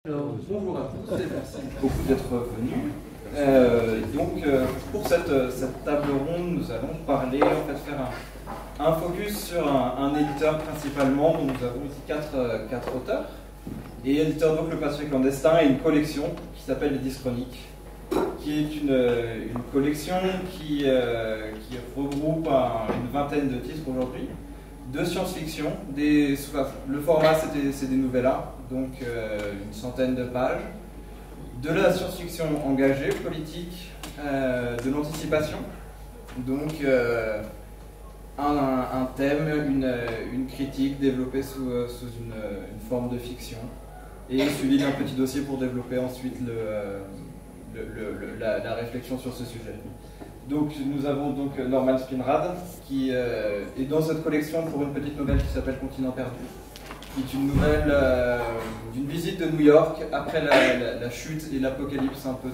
Alors, bonjour à tous et merci beaucoup d'être venus. Pour cette table ronde, nous allons parler, faire un focus sur un éditeur principalement, dont nous avons ici quatre auteurs. Et éditeur donc Le Passager clandestin et une collection qui s'appelle Les Dyschroniques, qui est une collection qui regroupe une vingtaine de titres aujourd'hui, de science-fiction. Le format c'est des novellas, donc une centaine de pages, de la science-fiction engagée, politique, de l'anticipation, donc un thème, une critique développée sous une forme de fiction, et suivi d'un petit dossier pour développer ensuite la réflexion sur ce sujet. Donc nous avons donc Norman Spinrad qui est dans cette collection pour une petite nouvelle qui s'appelle Continent perdu, qui est une nouvelle d'une visite de New York après la chute et l'apocalypse un peu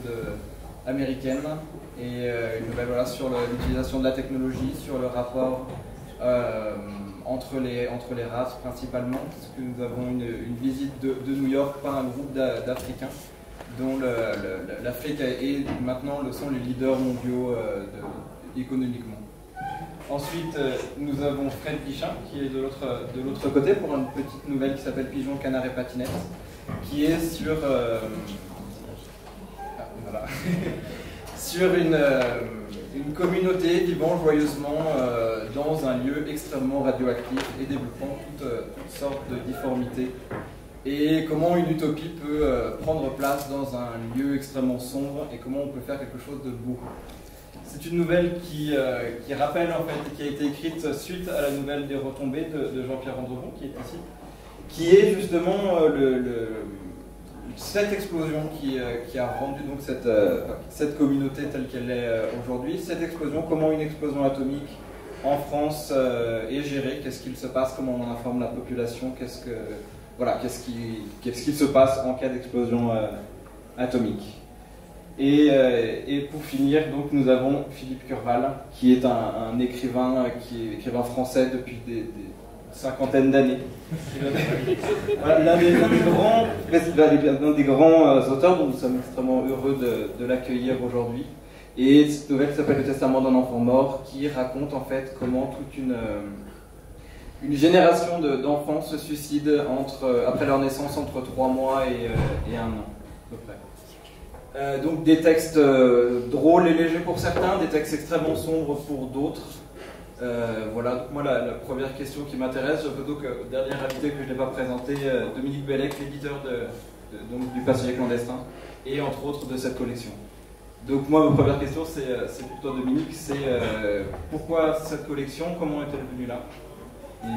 américaine, et une nouvelle sur l'utilisation de la technologie, sur le rapport entre les races principalement, parce que nous avons une visite de New York par un groupe d'Africains dont l'Afrique sont les leaders mondiaux économiquement. Ensuite, nous avons Fred Pichin, qui est de l'autre côté, pour une petite nouvelle qui s'appelle Pigeon, Canard et Patinette, qui est sur sur une communauté vivant joyeusement dans un lieu extrêmement radioactif et développant toutes sortes de difformités, et comment une utopie peut prendre place dans un lieu extrêmement sombre, et comment on peut faire quelque chose de beau. C'est une nouvelle qui rappelle, qui a été écrite suite à la nouvelle des retombées de Jean-Pierre Andrevon, qui est ici, qui est justement cette explosion qui a rendu donc cette communauté telle qu'elle est aujourd'hui. Cette explosion, comment une explosion atomique en France est gérée, qu'est-ce qu'il se passe, comment on informe la population, qu'est-ce qu'il se passe en cas d'explosion atomique. Et pour finir, donc, nous avons Philippe Curval, qui est un écrivain, français depuis des cinquantaines d'années. L'un des grands auteurs dont nous sommes extrêmement heureux de l'accueillir aujourd'hui. Et cette nouvelle s'appelle Le Testament d'un enfant mort, qui raconte comment toute une génération d'enfants se suicide après leur naissance entre 3 mois et 1 an, à peu près. Donc des textes drôles et légers pour certains, des textes extrêmement sombres pour d'autres. Donc moi la première question qui m'intéresse, je veux donc dernier invité que je n'ai pas présenté, Dominique Bellec, l'éditeur du Passager clandestin, et entre autres de cette collection. Donc moi ma première question c'est pour toi Dominique, c'est pourquoi cette collection, comment est-elle venue là? Et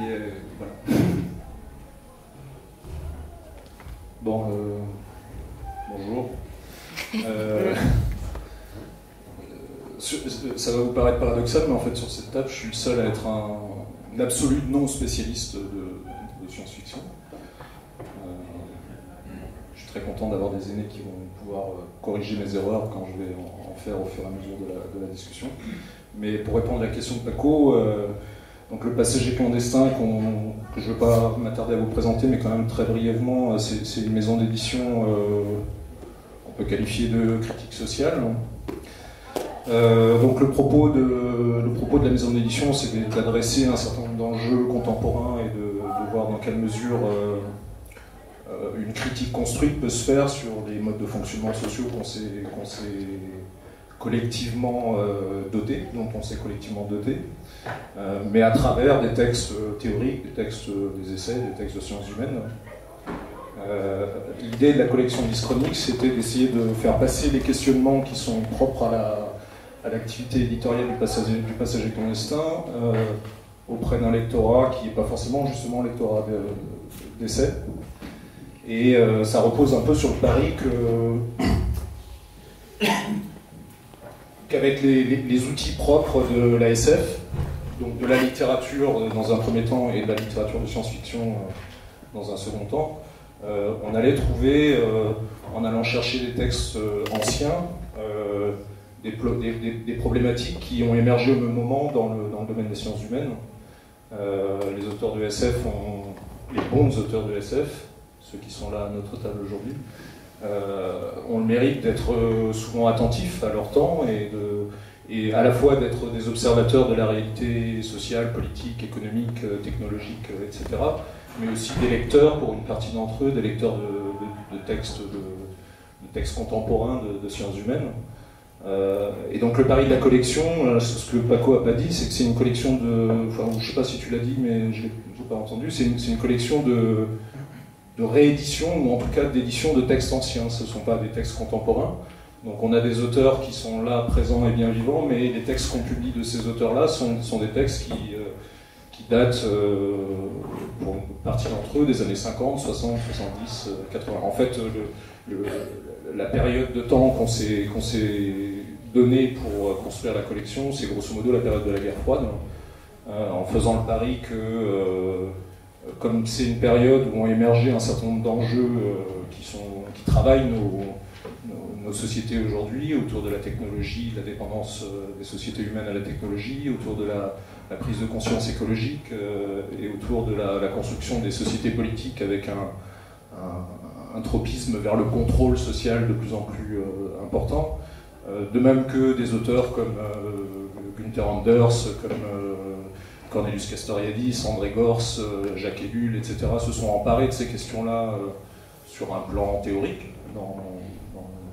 voilà. Bonjour. Ça va vous paraître paradoxal, mais en fait sur cette table je suis le seul à être un absolu non spécialiste de science-fiction. Je suis très content d'avoir des aînés qui vont pouvoir corriger mes erreurs quand je vais en faire au fur et à mesure de la discussion. Mais pour répondre à la question de Paco, donc Le Passager clandestin, que je ne vais pas m'attarder à vous présenter, mais quand même très brièvement, c'est une maison d'édition qu'on peut qualifier de critique sociale. Donc le propos de la maison d'édition, c'est d'adresser un certain nombre d'enjeux contemporains et de voir dans quelle mesure une critique construite peut se faire sur les modes de fonctionnement sociaux qu'on s'est collectivement dotés, dont on s'est collectivement doté, mais à travers des textes théoriques, des essais, des textes de sciences humaines. L'idée de la collection Dyschroniques, c'était d'essayer de faire passer les questionnements qui sont propres à l'activité éditoriale du Passager clandestin auprès d'un lectorat qui n'est pas forcément justement un lectorat d'essai. Et ça repose un peu sur le pari qu'avec les outils propres de la SF, donc de la littérature dans un premier temps et de la littérature de science-fiction dans un second temps, on allait trouver, en allant chercher des textes anciens, des problématiques qui ont émergé au même moment dans le domaine des sciences humaines. Les auteurs de SF les bons auteurs de SF ceux qui sont là à notre table aujourd'hui, ont le mérite d'être souvent attentifs à leur temps et à la fois d'être des observateurs de la réalité sociale, politique, économique, technologique, etc., mais aussi des lecteurs, pour une partie d'entre eux, des lecteurs de textes contemporains de sciences humaines. Et donc le pari de la collection, ce que Paco n'a pas dit, c'est que c'est une collection enfin, je ne sais pas si tu l'as dit, mais je ne l'ai pas entendu, c'est une collection de réédition, ou en tout cas d'édition de textes anciens, ce ne sont pas des textes contemporains. Donc on a des auteurs qui sont là, présents et bien vivants, mais les textes qu'on publie de ces auteurs-là sont des textes qui datent, pour une partie d'entre eux, des années 50, 60, 70, 80. En fait, la période de temps qu'on s'est donnée pour construire la collection, c'est grosso modo la période de la guerre froide, en faisant le pari que, comme c'est une période où ont émergé un certain nombre d'enjeux qui travaillent nos sociétés aujourd'hui, autour de la technologie, de la dépendance des sociétés humaines à la technologie, autour de la prise de conscience écologique et autour de la construction des sociétés politiques avec un tropisme vers le contrôle social de plus en plus important. De même que des auteurs comme Günther Anders, comme Cornelius Castoriadis, André Gors, Jacques Ellul, etc., se sont emparés de ces questions-là sur un plan théorique, dans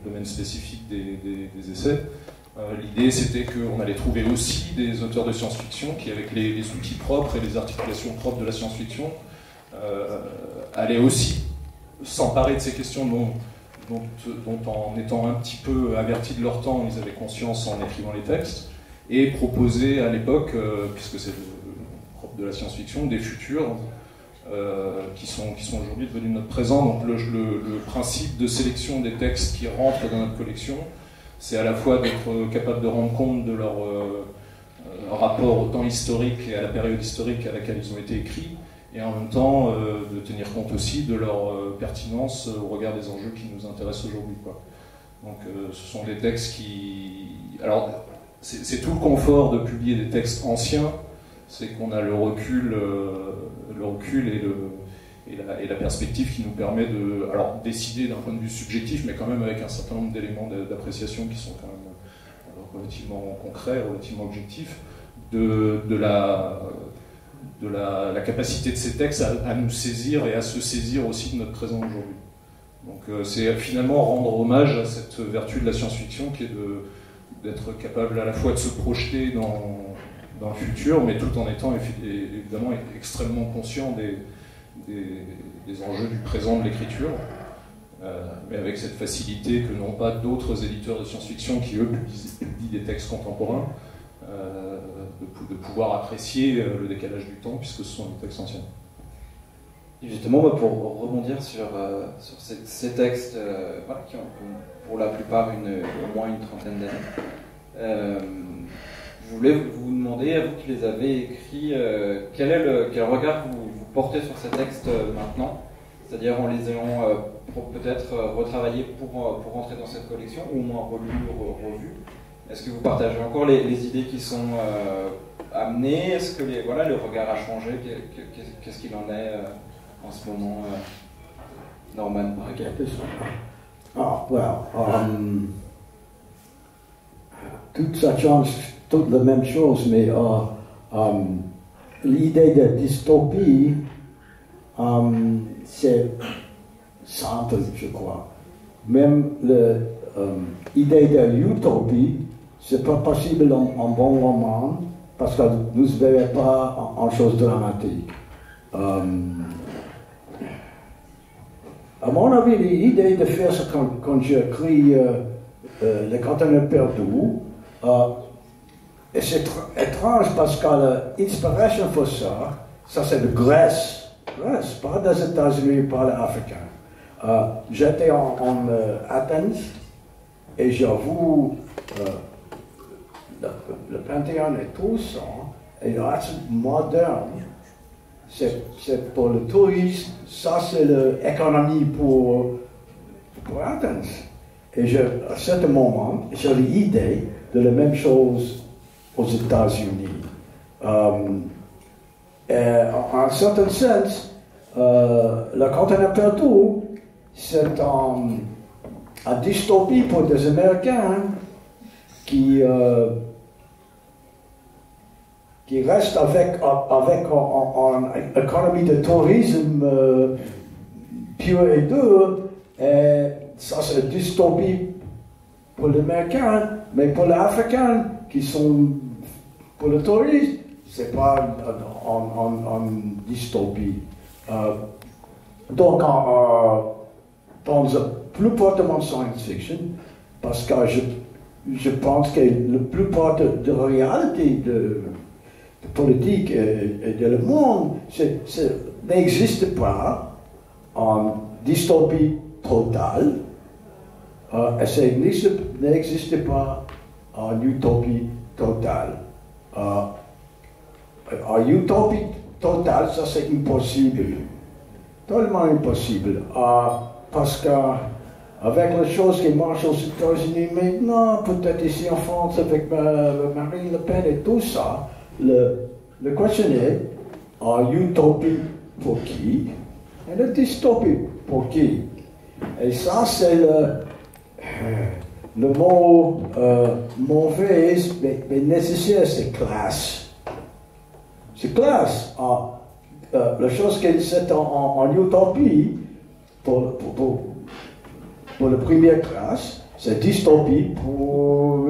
le domaine spécifique des essais. L'idée, c'était qu'on allait trouver aussi des auteurs de science-fiction qui, avec les outils propres et les articulations propres de la science-fiction, allaient aussi s'emparer de ces questions dont en étant un petit peu avertis de leur temps, ils avaient conscience en écrivant les textes, et proposer à l'époque, puisque c'est le propre de la science-fiction, des futurs qui sont aujourd'hui devenus notre présent. Donc le principe de sélection des textes qui rentrent dans notre collection, c'est à la fois d'être capable de rendre compte de leur rapport au temps historique et à la période historique à laquelle ils ont été écrits, et en même temps de tenir compte aussi de leur pertinence au regard des enjeux qui nous intéressent aujourd'hui, quoi. Donc ce sont des textes qui... Alors c'est tout le confort de publier des textes anciens, c'est qu'on a le recul et la perspective qui nous permet de décider d'un point de vue subjectif, mais quand même avec un certain nombre d'éléments d'appréciation qui sont quand même relativement concrets, relativement objectifs, de la capacité de ces textes à nous saisir et à se saisir aussi de notre présent aujourd'hui. Donc c'est finalement rendre hommage à cette vertu de la science-fiction qui est d'être capable à la fois de se projeter dans le futur, mais tout en étant évidemment extrêmement conscient des enjeux du présent de l'écriture, mais avec cette facilité que n'ont pas d'autres éditeurs de science-fiction qui, eux, publient des textes contemporains, de pouvoir apprécier le décalage du temps, puisque ce sont des textes anciens. Et justement, pour rebondir sur ces textes qui ont pour la plupart au moins une trentaine d'années, je voulais vous demander, à vous qui les avez écrits, quel regard vous portez sur ces textes maintenant, c'est-à-dire en les ayant peut-être retravaillés pour rentrer dans cette collection, ou au moins relus ou revus. Est-ce que vous partagez encore les idées qui sont amenées? Est-ce que le regard a changé? Qu'est-ce qu'il en est en ce moment, Norman, par exemple? Tout ça change, toute la même chose, mais l'idée de dystopie, c'est simple, je crois. Même l'idée de l'utopie, c'est pas possible en bon roman, parce que vous ne verrez pas en chose dramatique. À mon avis, l'idée de faire ça quand j'écris Le conteneur perdu, et c'est étrange parce que l'inspiration pour ça c'est de Grèce, pas des États-Unis, pas l'Africain. J'étais en Athènes et j'avoue, le Panthéon est tout ça, et l'art moderne, c'est pour le tourisme, ça c'est l'économie pour Athènes. Et à ce moment, j'ai l'idée de la même chose aux États-Unis. En un certain sens, le continent perdu, c'est une dystopie pour des Américains qui restent avec une économie de tourisme pure et dure. Et ça, c'est une dystopie pour les Américains, mais pour les Africains qui sont pour le tourisme, c'est pas une dystopie. Donc, dans la plupart de mon science-fiction, parce que je pense que la plupart de la réalité de politique et de le monde n'existe pas en dystopie totale, et ça n'existe pas en utopie totale. En utopie totale, ça c'est impossible. Totalement impossible. Parce que avec les choses qui marchent aux États-Unis maintenant, peut-être ici en France avec Marine Le Pen et tout ça, le question est, en utopie pour qui? Et la dystopie pour qui? Et ça c'est le mot mauvais, mais nécessaire, c'est classe. C'est classe. La chose qui est en utopie, pour la première classe, c'est dystopie pour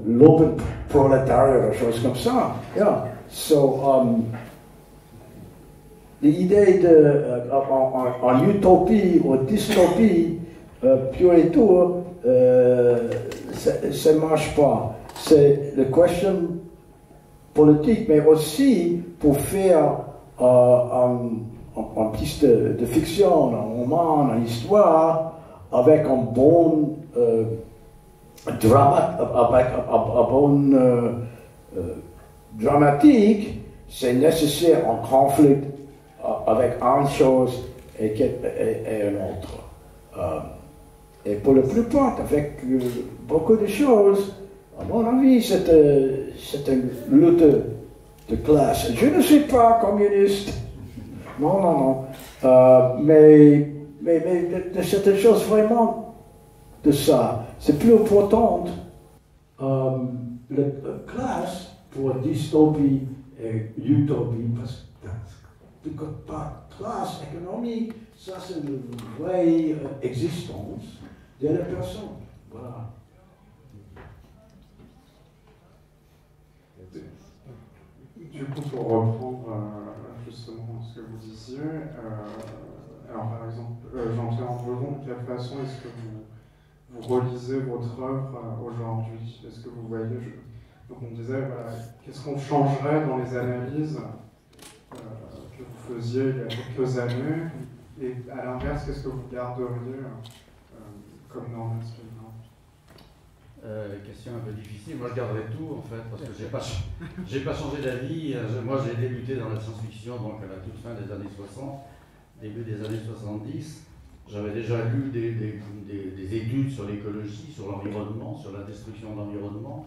l'open proletariat, des choses comme ça. Yeah. So, l'idée en utopie ou dystopie, pure et tout, ça ne marche pas. C'est la question politique, mais aussi pour faire un piece de fiction, un roman, une histoire, avec un bon dramatique, c'est nécessaire un conflit avec une chose et une autre. Et pour la plupart, avec beaucoup de choses, à mon avis, c'est une lutte de classe. Je ne suis pas communiste. Non. Mais c'est une chose vraiment de ça. C'est plus important. La classe pour dystopie et utopie, parce que par classe économique, ça c'est une vraie existence de la personne. Voilà. Du coup, pour reprendre justement ce que vous disiez, alors par exemple, Jean-Pierre Andrevon, de quelle façon est-ce que vous relisez votre œuvre aujourd'hui? Est-ce que vous voyez, donc on disait, voilà, qu'est-ce qu'on changerait dans les analyses que vous faisiez il y a quelques années, et à l'inverse, qu'est-ce que vous garderiez comme norme inspirante? Question un peu difficile. Moi, je garderai tout, en fait, parce que j'ai pas changé d'avis. Moi, j'ai débuté dans la science-fiction, donc à la toute fin des années 60, début des années 70. J'avais déjà lu des études sur l'écologie, sur l'environnement, sur la destruction de l'environnement,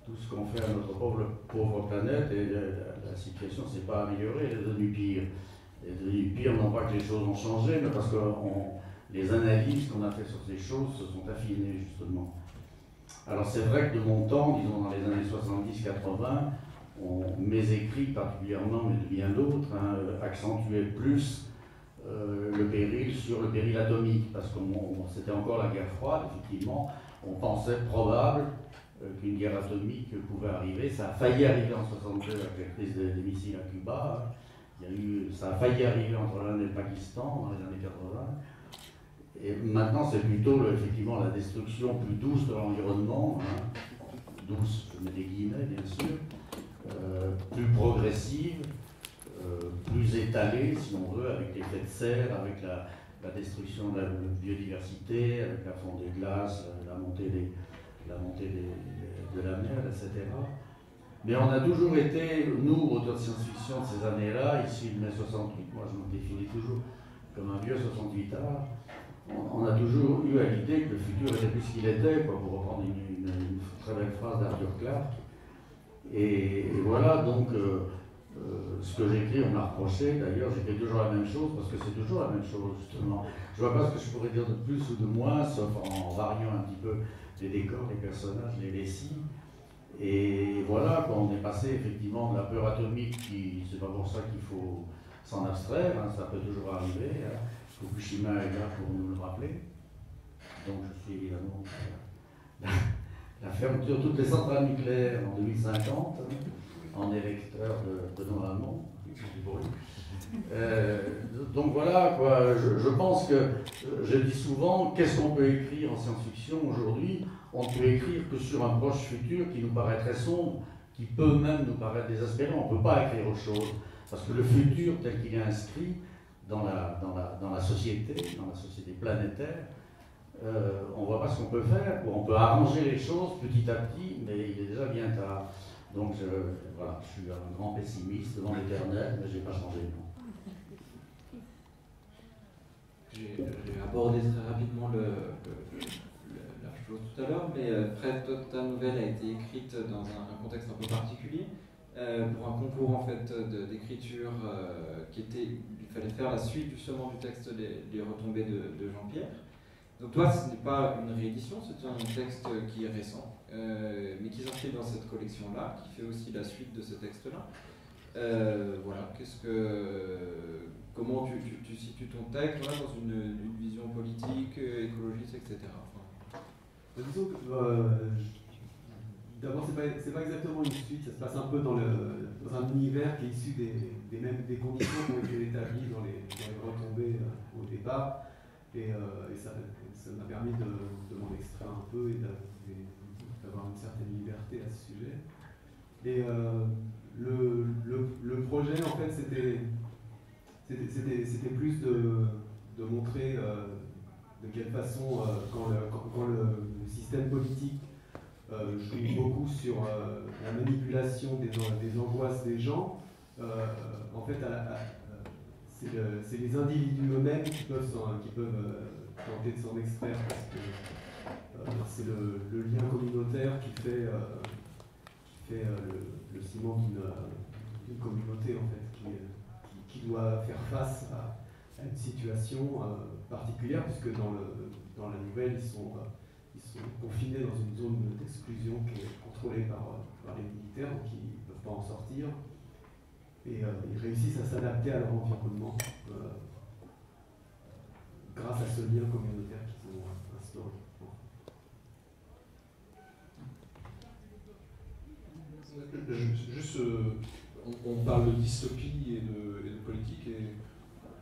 tout ce qu'on fait à notre pauvre planète, et la situation ne s'est pas améliorée, elle est devenue pire. Elle est devenue pire, non pas que les choses ont changé, mais parce que les analyses qu'on a fait sur ces choses se sont affinées, justement. Alors c'est vrai que de mon temps, disons dans les années 70-80, mes écrits particulièrement, mais de bien d'autres, accentuaient plus le péril atomique, parce que c'était encore la guerre froide, effectivement. On pensait probable qu'une guerre atomique pouvait arriver. Ça a failli arriver en 62 avec la crise des missiles à Cuba. Ça a failli arriver entre l'Inde et le Pakistan dans les années 80. Et maintenant, c'est plutôt effectivement la destruction plus douce de l'environnement, douce, je mets des guillemets bien sûr, plus progressive, plus étalée, si on veut, avec l'effet de serre, avec la destruction de la biodiversité, avec la fonte des glaces, la montée de la mer, etc. Mais on a toujours été, nous, auteurs de science-fiction de ces années-là, issus de mai 68, moi je me définis toujours comme un vieux 68ard, on a toujours eu à l'idée que le futur était plus ce qu'il était, pour reprendre une très belle phrase d'Arthur Clarke. Et voilà, donc, ce que j'écris, on m'a reproché, d'ailleurs, j'écris toujours la même chose, parce que c'est toujours la même chose, justement. Je vois pas ce que je pourrais dire de plus ou de moins, sauf en variant un petit peu les décors, les personnages, les récits. Et voilà, quand on est passé effectivement de la peur atomique, c'est pas pour ça qu'il faut s'en abstraire, hein, ça peut toujours arriver. Hein. Fukushima est là pour nous le rappeler. Donc je suis évidemment la fermeture de toutes les centrales nucléaires en 2050, en électeur de Benoît Hamon. Donc voilà, quoi. Je pense que, je dis souvent, qu'est-ce qu'on peut écrire en science-fiction aujourd'hui? On ne peut écrire que sur un proche futur qui nous paraît très sombre, qui peut même nous paraître désespérant. On ne peut pas écrire autre chose. Parce que le futur, tel qu'il est inscrit dans la société planétaire, on ne voit pas ce qu'on peut faire. On peut arranger les choses petit à petit, mais il est déjà bien tard. Donc voilà, je suis un grand pessimiste devant l'éternel, mais je n'ai pas changé. J'ai abordé très rapidement la chose tout à l'heure, mais Fred, toi, ta nouvelle a été écrite dans un contexte un peu particulier, pour un concours en fait d'écriture qui était, il fallait faire la suite justement du texte Les Retombées de Jean-Pierre. Donc toi, ce n'est pas une réédition, c'est un texte qui est récent, mais qui s'inscrit dans cette collection-là, qui fait aussi la suite de ce texte-là. Voilà, comment tu situes ton texte dans une vision politique, écologiste, etc. Disons que d'abord c'est pas exactement une suite, ça se passe un peu dans un univers qui est issu des conditions qui ont été établies dans les retombées au départ, et ça m'a permis de m'en extraire un peu et d'avoir une certaine liberté à ce sujet. Et le projet en fait c'était plus de montrer de quelle façon, quand le système politique joue beaucoup sur la manipulation des angoisses des gens, en fait, c'est les individus eux-mêmes qui peuvent tenter de s'en extraire, parce que c'est le lien communautaire qui fait le ciment d'une communauté, en fait, qui doit faire face à une situation particulière, puisque dans la nouvelle, ils sont confinés dans une zone d'exclusion qui est contrôlée par les militaires, donc ils ne peuvent pas en sortir, et ils réussissent à s'adapter à leur environnement grâce à ce lien communautaire qu'ils ont instauré. Juste, on parle de dystopie et de politique, et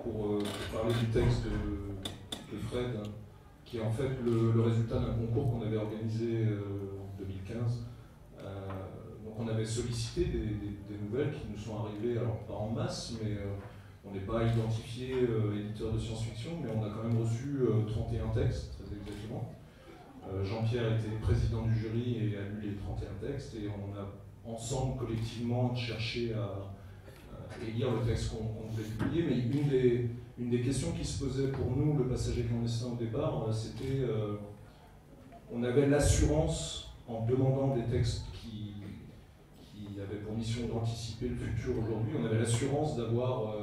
pour parler du texte de Fred, qui est en fait le résultat d'un concours qu'on avait organisé en 2015. Donc on avait sollicité des nouvelles qui nous sont arrivées, alors pas en masse, mais on n'est pas identifié éditeur de science-fiction, mais on a quand même reçu 31 textes, très exactement. Jean-Pierre était président du jury et a lu les 31 textes, et on a ensemble, collectivement, cherché à lire le texte qu'on voulait publier, mais une des questions qui se posait pour nous, le passager clandestin au départ, c'était on avait l'assurance, en demandant des textes qui avaient pour mission d'anticiper le futur aujourd'hui, on avait l'assurance d'avoir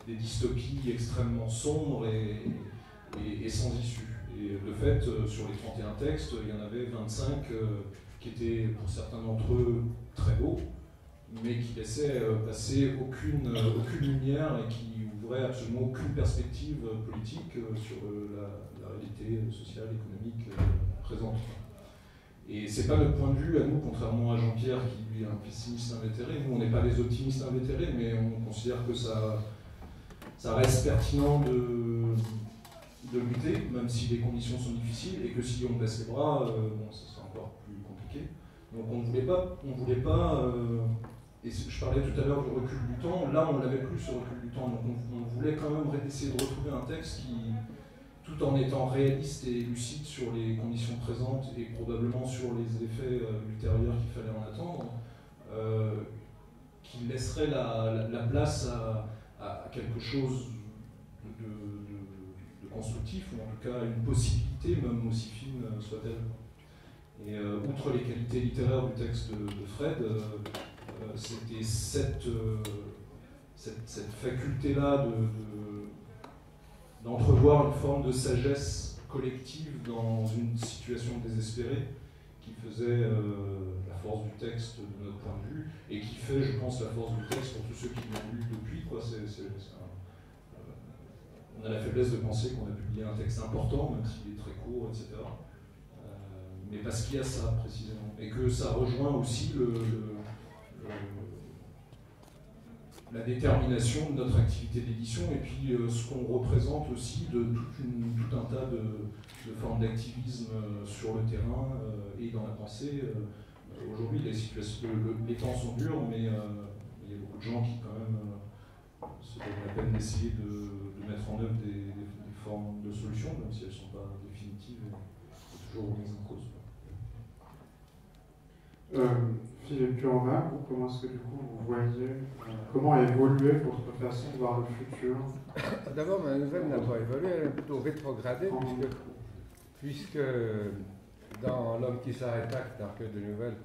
des dystopies extrêmement sombres et sans issue. Et de fait, sur les 31 textes, il y en avait 25 qui étaient pour certains d'entre eux très beaux, mais qui laissaient passer aucune lumière et qui ouvraient absolument aucune perspective politique sur la réalité sociale, économique présente. Et c'est pas notre point de vue à nous, contrairement à Jean-Pierre qui lui est un pessimiste invétéré. Nous, on n'est pas des optimistes invétérés, mais on considère que ça reste pertinent de lutter, même si les conditions sont difficiles, et que si on baisse les bras, ça sera encore plus compliqué. Donc on ne voulait pas et je parlais tout à l'heure du recul du temps, là on l'avait plus ce recul du temps, donc on voulait quand même essayer de retrouver un texte qui, tout en étant réaliste et lucide sur les conditions présentes et probablement sur les effets ultérieurs qu'il fallait en attendre, qui laisserait la place à quelque chose de constructif, ou en tout cas une possibilité, même aussi fine soit-elle. Et outre les qualités littéraires du texte de Fred, c'était cette faculté-là d'entrevoir une forme de sagesse collective dans une situation désespérée qui faisait la force du texte de notre point de vue et qui fait, je pense, la force du texte pour tous ceux qui l'ont lu depuis. On a la faiblesse de penser qu'on a publié un texte important, même s'il est très court, etc. Mais parce qu'il y a ça, précisément. Et que ça rejoint aussi la détermination de notre activité d'édition et puis ce qu'on représente aussi de tout un tas de formes d'activisme sur le terrain et dans la pensée. Aujourd'hui, les temps sont durs, mais il y a beaucoup de gens qui, quand même, se donnent la peine d'essayer de mettre en œuvre des formes de solutions, même si elles ne sont pas définitives et toujours remises en cause. Philippe Curval, comment est-ce que du coup vous voyez, comment a évolué votre façon de voir le futur? D'abord, ma nouvelle n'a pas évolué, elle est plutôt rétrogradée, puisque dans L'homme qui s'arrête, acte d'un recueil de nouvelles,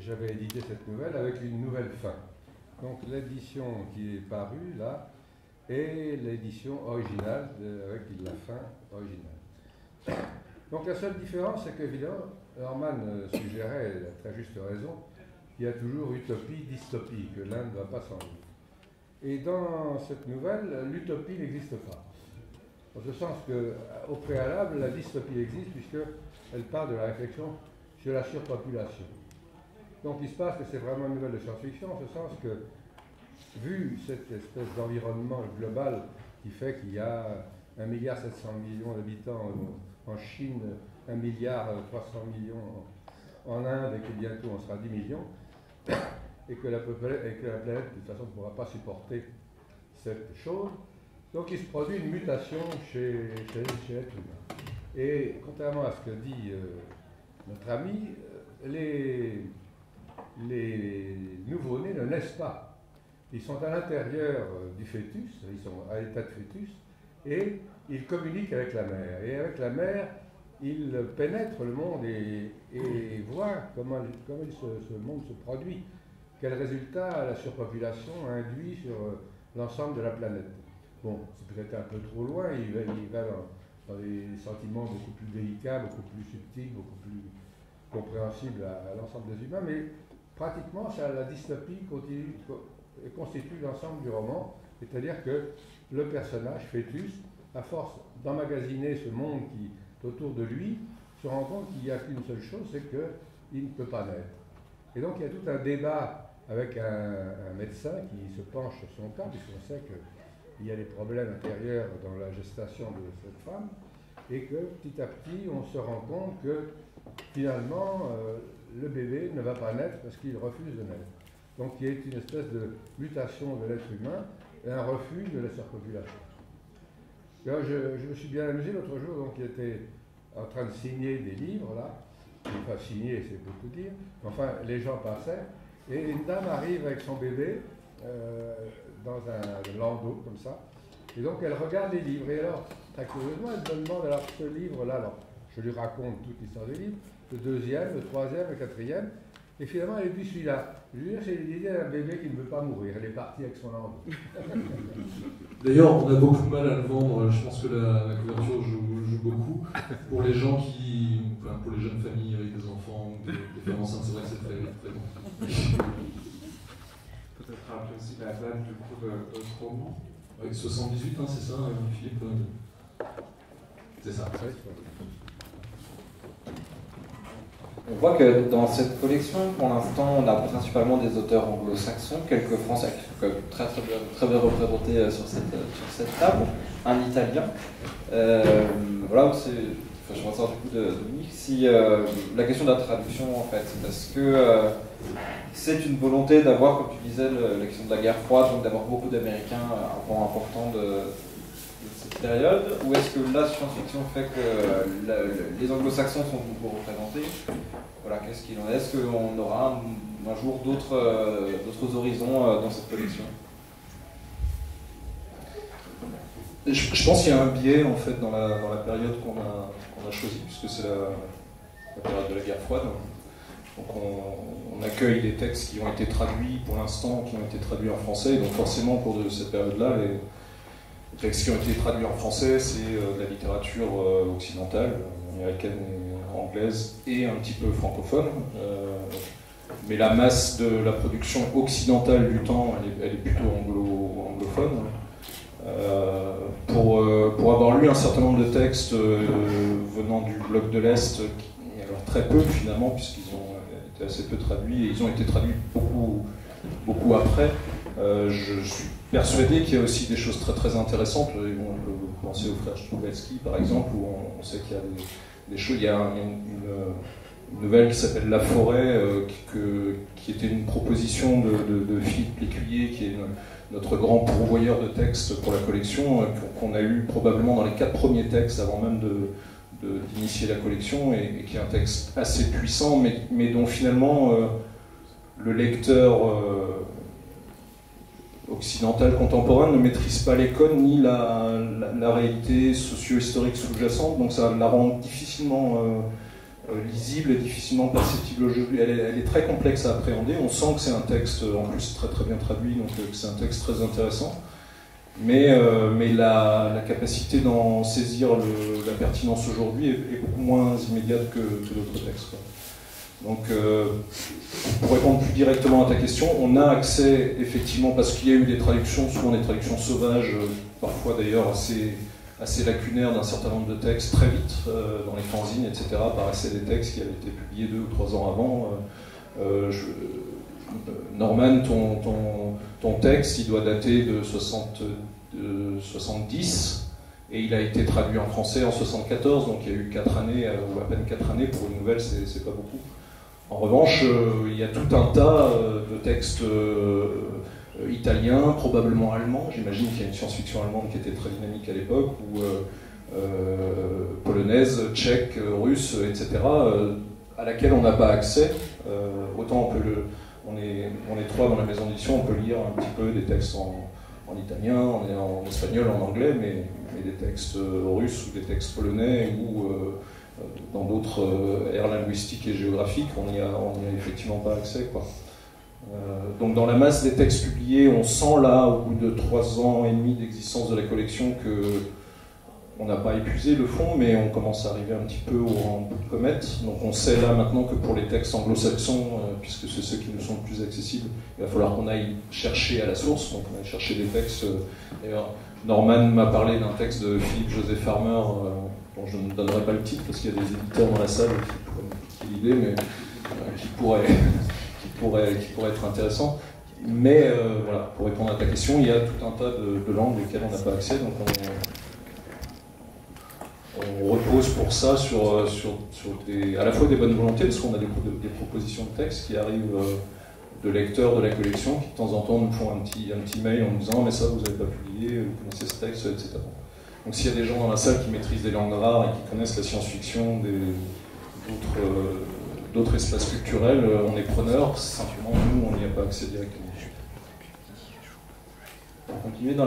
j'avais édité cette nouvelle avec une nouvelle fin. Donc l'édition qui est parue là est l'édition originale avec la fin originale. Donc la seule différence, c'est qu'évidemment, Norman suggérait, à très juste raison, qu'il y a toujours utopie, dystopie, que l'un ne va pas sans l'autre. Et dans cette nouvelle, l'utopie n'existe pas. En ce sens qu'au préalable, la dystopie existe puisqu'elle part de la réflexion sur la surpopulation. Donc il se passe que c'est vraiment une nouvelle de science-fiction, en ce sens que, vu cette espèce d'environnement global qui fait qu'il y a 1,7 milliard d'habitants en Chine, 1,3 milliard en Inde, et que bientôt on sera 10 millions, et que la planète, de toute façon, ne pourra pas supporter cette chose. Donc il se produit une mutation chez l'être humain. Et contrairement à ce que dit notre ami, les nouveau-nés ne naissent pas. Ils sont à l'intérieur du fœtus, ils sont à l'état de fœtus, et ils communiquent avec la mère. Et avec la mère, ils pénètrent le monde et voient comment ce monde se produit. Quel résultat la surpopulation induit sur l'ensemble de la planète. Bon, c'est peut-être un peu trop loin, il va dans des sentiments beaucoup plus délicats, beaucoup plus subtils, beaucoup plus compréhensibles à l'ensemble des humains, mais pratiquement, la dystopie constitue l'ensemble du roman, c'est-à-dire que le personnage, fœtus, à force d'emmagasiner ce monde qui est autour de lui, se rend compte qu'il n'y a qu'une seule chose, c'est qu'il ne peut pas naître. Et donc il y a tout un débat avec un médecin qui se penche sur son cas, puisqu'on sait qu'il y a des problèmes intérieurs dans la gestation de cette femme, et que petit à petit on se rend compte que finalement le bébé ne va pas naître parce qu'il refuse de naître. Donc il y a une espèce de mutation de l'être humain et un refus de la surpopulation. Alors, je me suis bien amusé l'autre jour, donc il était en train de signer des livres là, enfin signer c'est beaucoup dire, enfin les gens passaient, et une dame arrive avec son bébé dans un landau comme ça, et donc elle regarde les livres, et alors très curieusement elle me demande alors ce livre-là, alors je lui raconte toute l'histoire du livre, le deuxième, le troisième, le quatrième, et finalement elle dit celui-là. Je veux dire, c'est l'idée d'un bébé qui ne veut pas mourir, elle est partie avec son landau. D'ailleurs, on a beaucoup de mal à le vendre, je pense que la couverture joue beaucoup. Pour les gens pour les jeunes familles avec des enfants, des femmes enceintes, c'est vrai que c'est très bon. Peut-être rappeler aussi la date du coup de ce roman. Avec 78, hein, c'est ça, Philippe c'est ça. On voit que dans cette collection, pour l'instant, on a principalement des auteurs anglo-saxons, quelques français qui sont très bien représentés sur cette table, un italien. Voilà, je ressors du coup de Dominique, si la question de la traduction en fait, est-ce que c'est une volonté d'avoir, comme tu disais, la question de la guerre froide, donc d'avoir beaucoup d'Américains un point important de cette période, ou est-ce que la science-fiction fait que les anglo-saxons sont beaucoup représentés? Voilà, qu'est-ce qu'il en est? Est-ce qu'on aura un jour d'autres horizons dans cette collection? Je pense qu'il y a un biais en fait dans la période qu'on a choisie, puisque c'est la période de la guerre froide. Donc on accueille des textes qui ont été traduits pour l'instant, qui ont été traduits en français. Donc forcément, au cours de cette période-là, les textes qui ont été traduits en français, c'est de la littérature occidentale, américaine et anglaise, et un petit peu francophone. Mais la masse de la production occidentale du temps, elle est plutôt anglophone. Pour avoir lu un certain nombre de textes venant du bloc de l'Est, et alors très peu finalement, puisqu'ils ont été assez peu traduits, et ils ont été traduits beaucoup après, je suis persuadé qu'il y a aussi des choses très très intéressantes. On peut penser au frère Strugatsky par exemple, où on sait qu'il y a des choses. Il y a une nouvelle qui s'appelle La Forêt, qui était une proposition de Philippe Lécuyer, qui est notre grand pourvoyeur de textes pour la collection, qu'on a eu probablement dans les 4 premiers textes avant même d'initier la collection, et qui est un texte assez puissant, mais dont finalement le lecteur occidental contemporain ne maîtrise pas les codes ni la réalité socio-historique sous-jacente, donc ça la rend difficilement lisible et difficilement perceptible aujourd'hui. Elle est très complexe à appréhender. On sent que c'est un texte en plus très très bien traduit, donc que c'est un texte très intéressant, mais la capacité d'en saisir la pertinence aujourd'hui est beaucoup moins immédiate que d'autres textes, quoi. Donc, pour répondre plus directement à ta question, on a accès effectivement, parce qu'il y a eu des traductions, souvent des traductions sauvages, parfois d'ailleurs assez lacunaires d'un certain nombre de textes, très vite, dans les fanzines, etc., paraissaient des textes qui avaient été publiés 2 ou 3 ans avant. Norman, ton texte, il doit dater de 70, et il a été traduit en français en 74, donc il y a eu 4 années, ou à peine 4 années, pour une nouvelle, c'est pas beaucoup. En revanche, il y a tout un tas de textes italiens, probablement allemands. J'imagine qu'il y a une science-fiction allemande qui était très dynamique à l'époque, ou polonaise, tchèque, russe, etc., à laquelle on n'a pas accès. Autant on est 3 dans la maison d'édition, on peut lire un petit peu des textes en italien, en espagnol, en anglais, mais des textes russes ou des textes polonais ou dans d'autres aires linguistiques et géographiques, on n'y a effectivement pas accès, quoi. Donc dans la masse des textes publiés, on sent là, au bout de 3 ans et demi d'existence de la collection, on n'a pas épuisé le fond, mais on commence à arriver un petit peu au rang de comète. Donc on sait là maintenant que pour les textes anglo-saxons, puisque c'est ceux qui nous sont le plus accessibles, il va falloir qu'on aille chercher à la source, donc on aille chercher des textes. D'ailleurs, Norman m'a parlé d'un texte de Philippe José Farmer, dont je ne donnerai pas le titre parce qu'il y a des éditeurs dans la salle qui pourraient me piquer l'idée, mais qui pourrait être intéressant. Mais voilà, pour répondre à ta question, il y a tout un tas de langues auxquelles on n'a pas accès, donc on repose pour ça sur à la fois des bonnes volontés, parce qu'on a des propositions de textes qui arrivent de lecteurs de la collection, qui de temps en temps nous font un petit mail en nous disant « mais ça vous n'avez pas publié, vous connaissez ce texte, etc. » Donc s'il y a des gens dans la salle qui maîtrisent des langues rares et qui connaissent la science-fiction, d'autres espaces culturels, on est preneurs. Simplement, nous, on n'y a pas accès directement. Pour continuer dans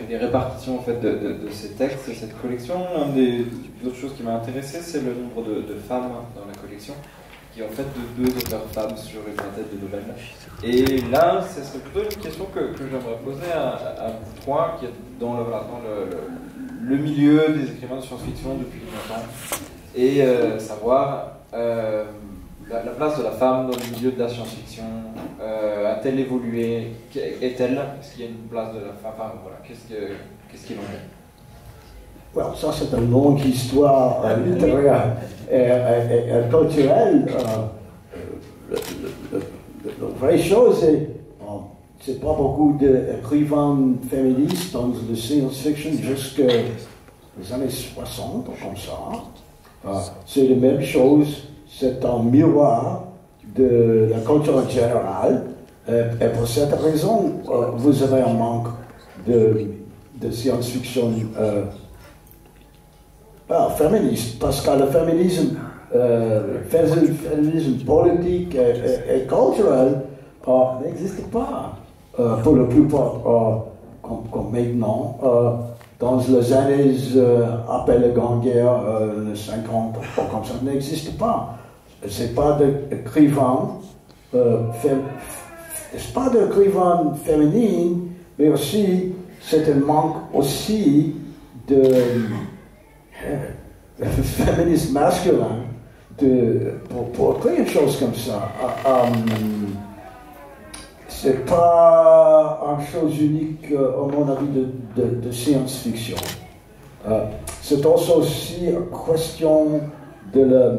les répartitions en fait, de ces textes, de cette collection, l'une des autres choses qui m'a intéressé, c'est le nombre de femmes dans la collection, qui est en fait de 2 auteurs femmes sur une vingtaine de nouvelles. Et là, ce serait plutôt une question que j'aimerais poser à vous 3, qui êtes dans le milieu des écrivains de science-fiction depuis longtemps, et savoir la place de la femme dans le milieu de la science-fiction. A-t-elle évolué? Est-elle? Est-ce qu'il y a une place de la femme? Enfin, voilà, qu'est-ce qu'il en est? Well, ça c'est une longue histoire littéraire et culturelle. La vraie chose, c'est pas beaucoup d'écrivains féministes dans le science-fiction jusqu'aux années 60 ou comme ça. C'est la même chose, c'est un miroir de la culture générale. Et pour cette raison, vous avez un manque de science-fiction féministe, parce que le féminisme politique et culturel n'existe pas pour la plupart comme maintenant. dans les années après la Grande Guerre, les 50, comme ça, n'existe pas. C'est pas d'écrivain, c'est pas d'écrivain féminine, mais aussi c'est un manque aussi de féminisme masculin pour écrire une chose comme ça. C'est pas une chose unique, à mon avis, de science-fiction. C'est aussi une question de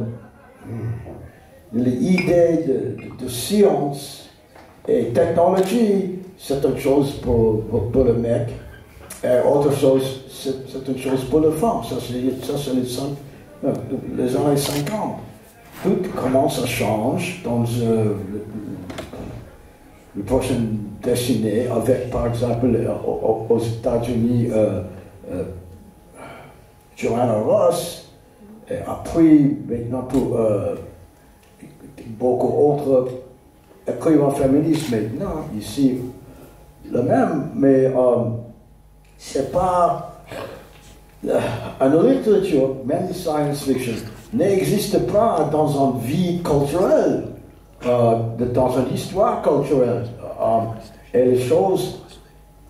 l'idée de science et technologie. C'est une chose pour le mec, et autre chose, c'est une chose pour les femmes. Ça, c'est les années 50. Tout commence à changer dans le prochaine décennie, avec par exemple aux États-Unis Joanna Ross, et après maintenant pour beaucoup d'autres écrivains féministes maintenant, ici le même, mais c'est pas une littérature, même science fiction, n'existe pas dans une vie culturelle. Dans une histoire culturelle. Et les choses,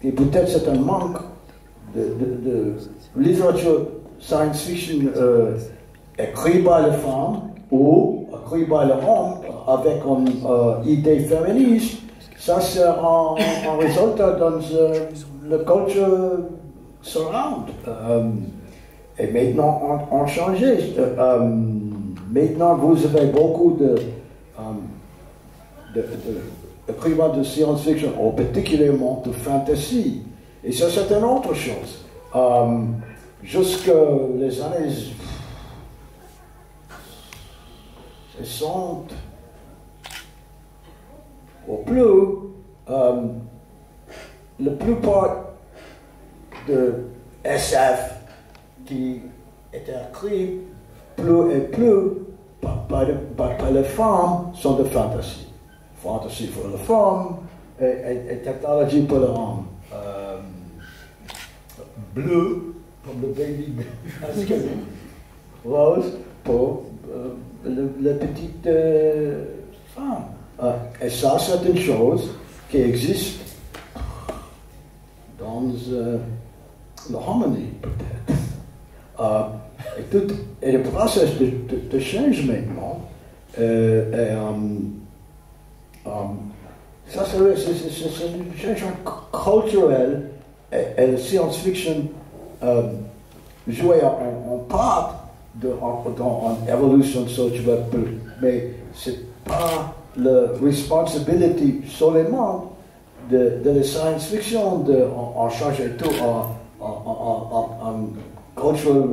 et peut-être c'est un manque de littérature science-fiction écrite par les femmes ou écrite par les hommes avec une idée féministe. Ça, c'est un résultat dans la culture surround. Et maintenant, on changé. Maintenant, vous avez beaucoup d'écrivains de science-fiction, ou particulièrement de fantasy. Et ça, c'est une autre chose. Jusqu'à les années 60 ou plus, la plupart de SF qui étaient écrits plus et plus par les femmes sont de fantasy. Fantasy pour les femmes et technologie pour les hommes. Bleu pour le baby masculin. Rose pour les petites femmes. Et ça, c'est une chose qui existe dans l'harmonie, peut-être. Et le processus de change maintenant, ça c'est un changement culturel et la science-fiction jouait en part dans l'évolution sociale, mais c'est pas la responsabilité seulement de la science-fiction de changer tout en culture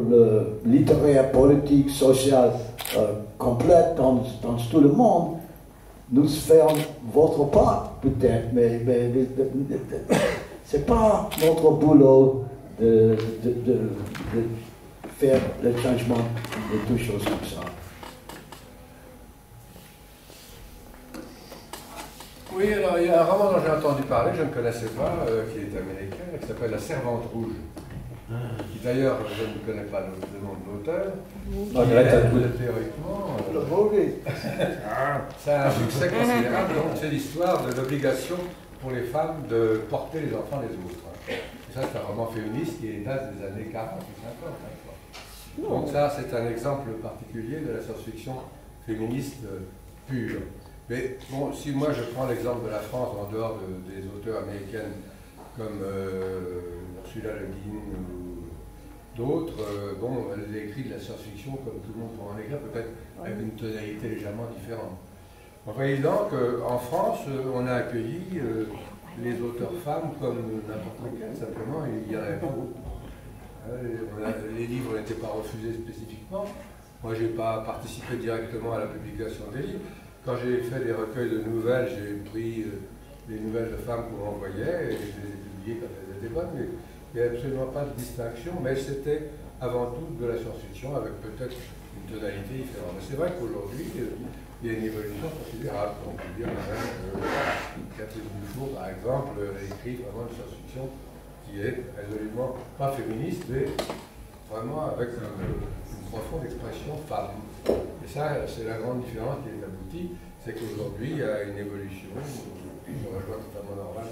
littéraire, politique, sociale complète dans tout le monde. Nous faisons votre part, peut-être, mais c'est pas notre boulot de faire le changement de toutes choses comme ça. Oui, alors il y a un roman dont j'ai entendu parler, je ne connaissais pas, qui est américain, qui s'appelle La Servante Rouge. Qui d'ailleurs, je ne connais pas le nom de l'auteur. Théoriquement, c'est un succès considérable. Donc c'est l'histoire de l'obligation pour les femmes de porter les enfants des autres. Et ça, c'est un roman féministe qui date des années 40 ou 50. Donc ça, c'est un exemple particulier de la science-fiction féministe pure. Mais bon, si moi je prends l'exemple de la France en dehors des auteurs américaines comme Ursula Le Guin ou d'autres, bon, elle écrit de la science-fiction comme tout le monde pourra en écrire, peut-être avec une tonalité légèrement différente. En voyant qu'en France, on a accueilli les auteurs femmes comme n'importe lequel, simplement, il n'y en avait pas beaucoup. Les livres n'étaient pas refusés spécifiquement. Moi, je n'ai pas participé directement à la publication des livres. Quand j'ai fait des recueils de nouvelles, j'ai pris les nouvelles de femmes qu'on m'envoyait et je les ai publiées quand elles étaient bonnes, mais il n'y a absolument pas de distinction, mais c'était avant tout de la science-fiction avec peut-être une tonalité différente. Mais c'est vrai qu'aujourd'hui, il y a une évolution considérable. On peut dire même Catherine Dufour, par exemple, écrit vraiment une science-fiction qui qui est résolument pas féministe, mais vraiment avec une profonde expression femme. Et ça, c'est la grande différence qui est aboutie, c'est qu'aujourd'hui, il y a une évolution, je rejoins totalement Norman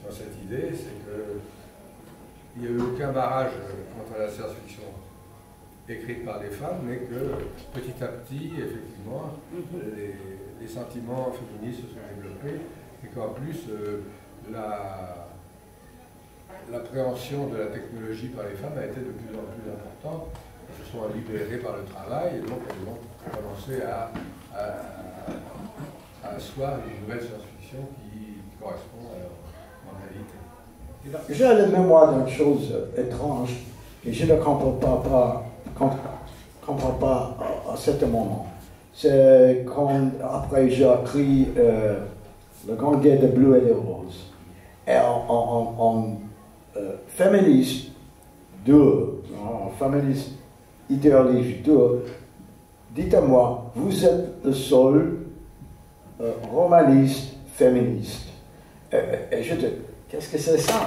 dans cette idée, c'est qu'il n'y a eu aucun barrage contre la science-fiction écrite par des femmes, mais que petit à petit, effectivement, les sentiments féministes se sont développés, et qu'en plus, l'appréhension de la technologie par les femmes a été de plus en plus importante. Elles se sont libérées par le travail, et donc elles ont commencé à asseoir une nouvelle science-fiction qui correspond à leur mentalité. J'ai la mémoire d'une chose étrange et je ne comprends pas à ce moment. C'est quand, après j'ai écrit Le Grand Guerre de Bleu et de Rose, et en féministe 2, en féministe idéologie 2, dites-moi, vous êtes le seul romaniste féministe. Et je dis, qu'est-ce que c'est ça?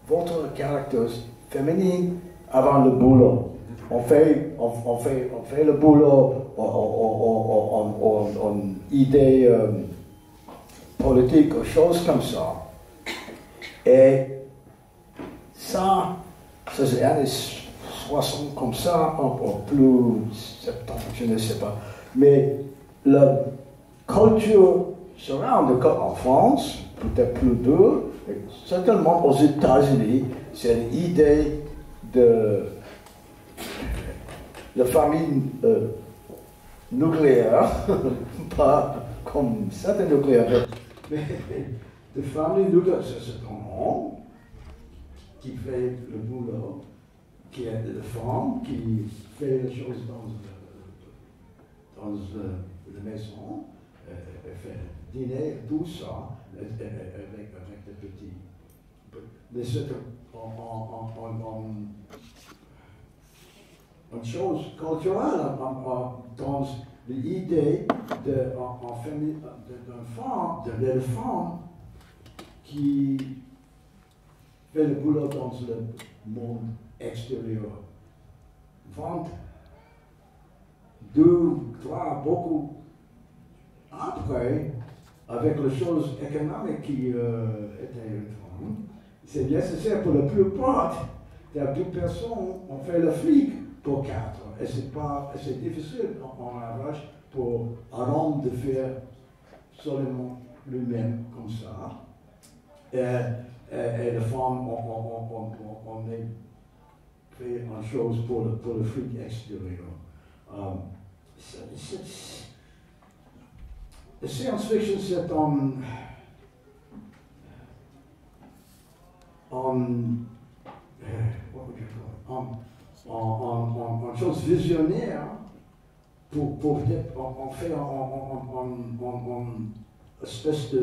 Votre caractère féminin avant le boulot. On fait le boulot en idée politique ou choses comme ça. Et ça c'est les années 60 comme ça, ou plus 70, je ne sais pas. Mais la culture surround en France, peut-être plus dur, certainement aux États-Unis, c'est l'idée de la famille nucléaire, pas comme certains nucléaires, mais de famille nucléaire, c'est un homme qui fait le boulot, qui est de femme, qui fait les choses dans la maison, fait dîner, tout ça, avec des petits. Mais c'est une chose culturelle dans l'idée d'une femme qui fait le boulot dans le monde extérieur. 22, 3, beaucoup après, avec les choses économiques qui étaient c'est nécessaire pour la plupart des personnes, on fait le flic pour 4. Et c'est difficile en avantage pour un homme de faire seulement lui-même comme ça. Et les femmes, on est fait une chose pour le flic extérieur. La science-fiction, c'est une chose visionnaire pour faire une espèce de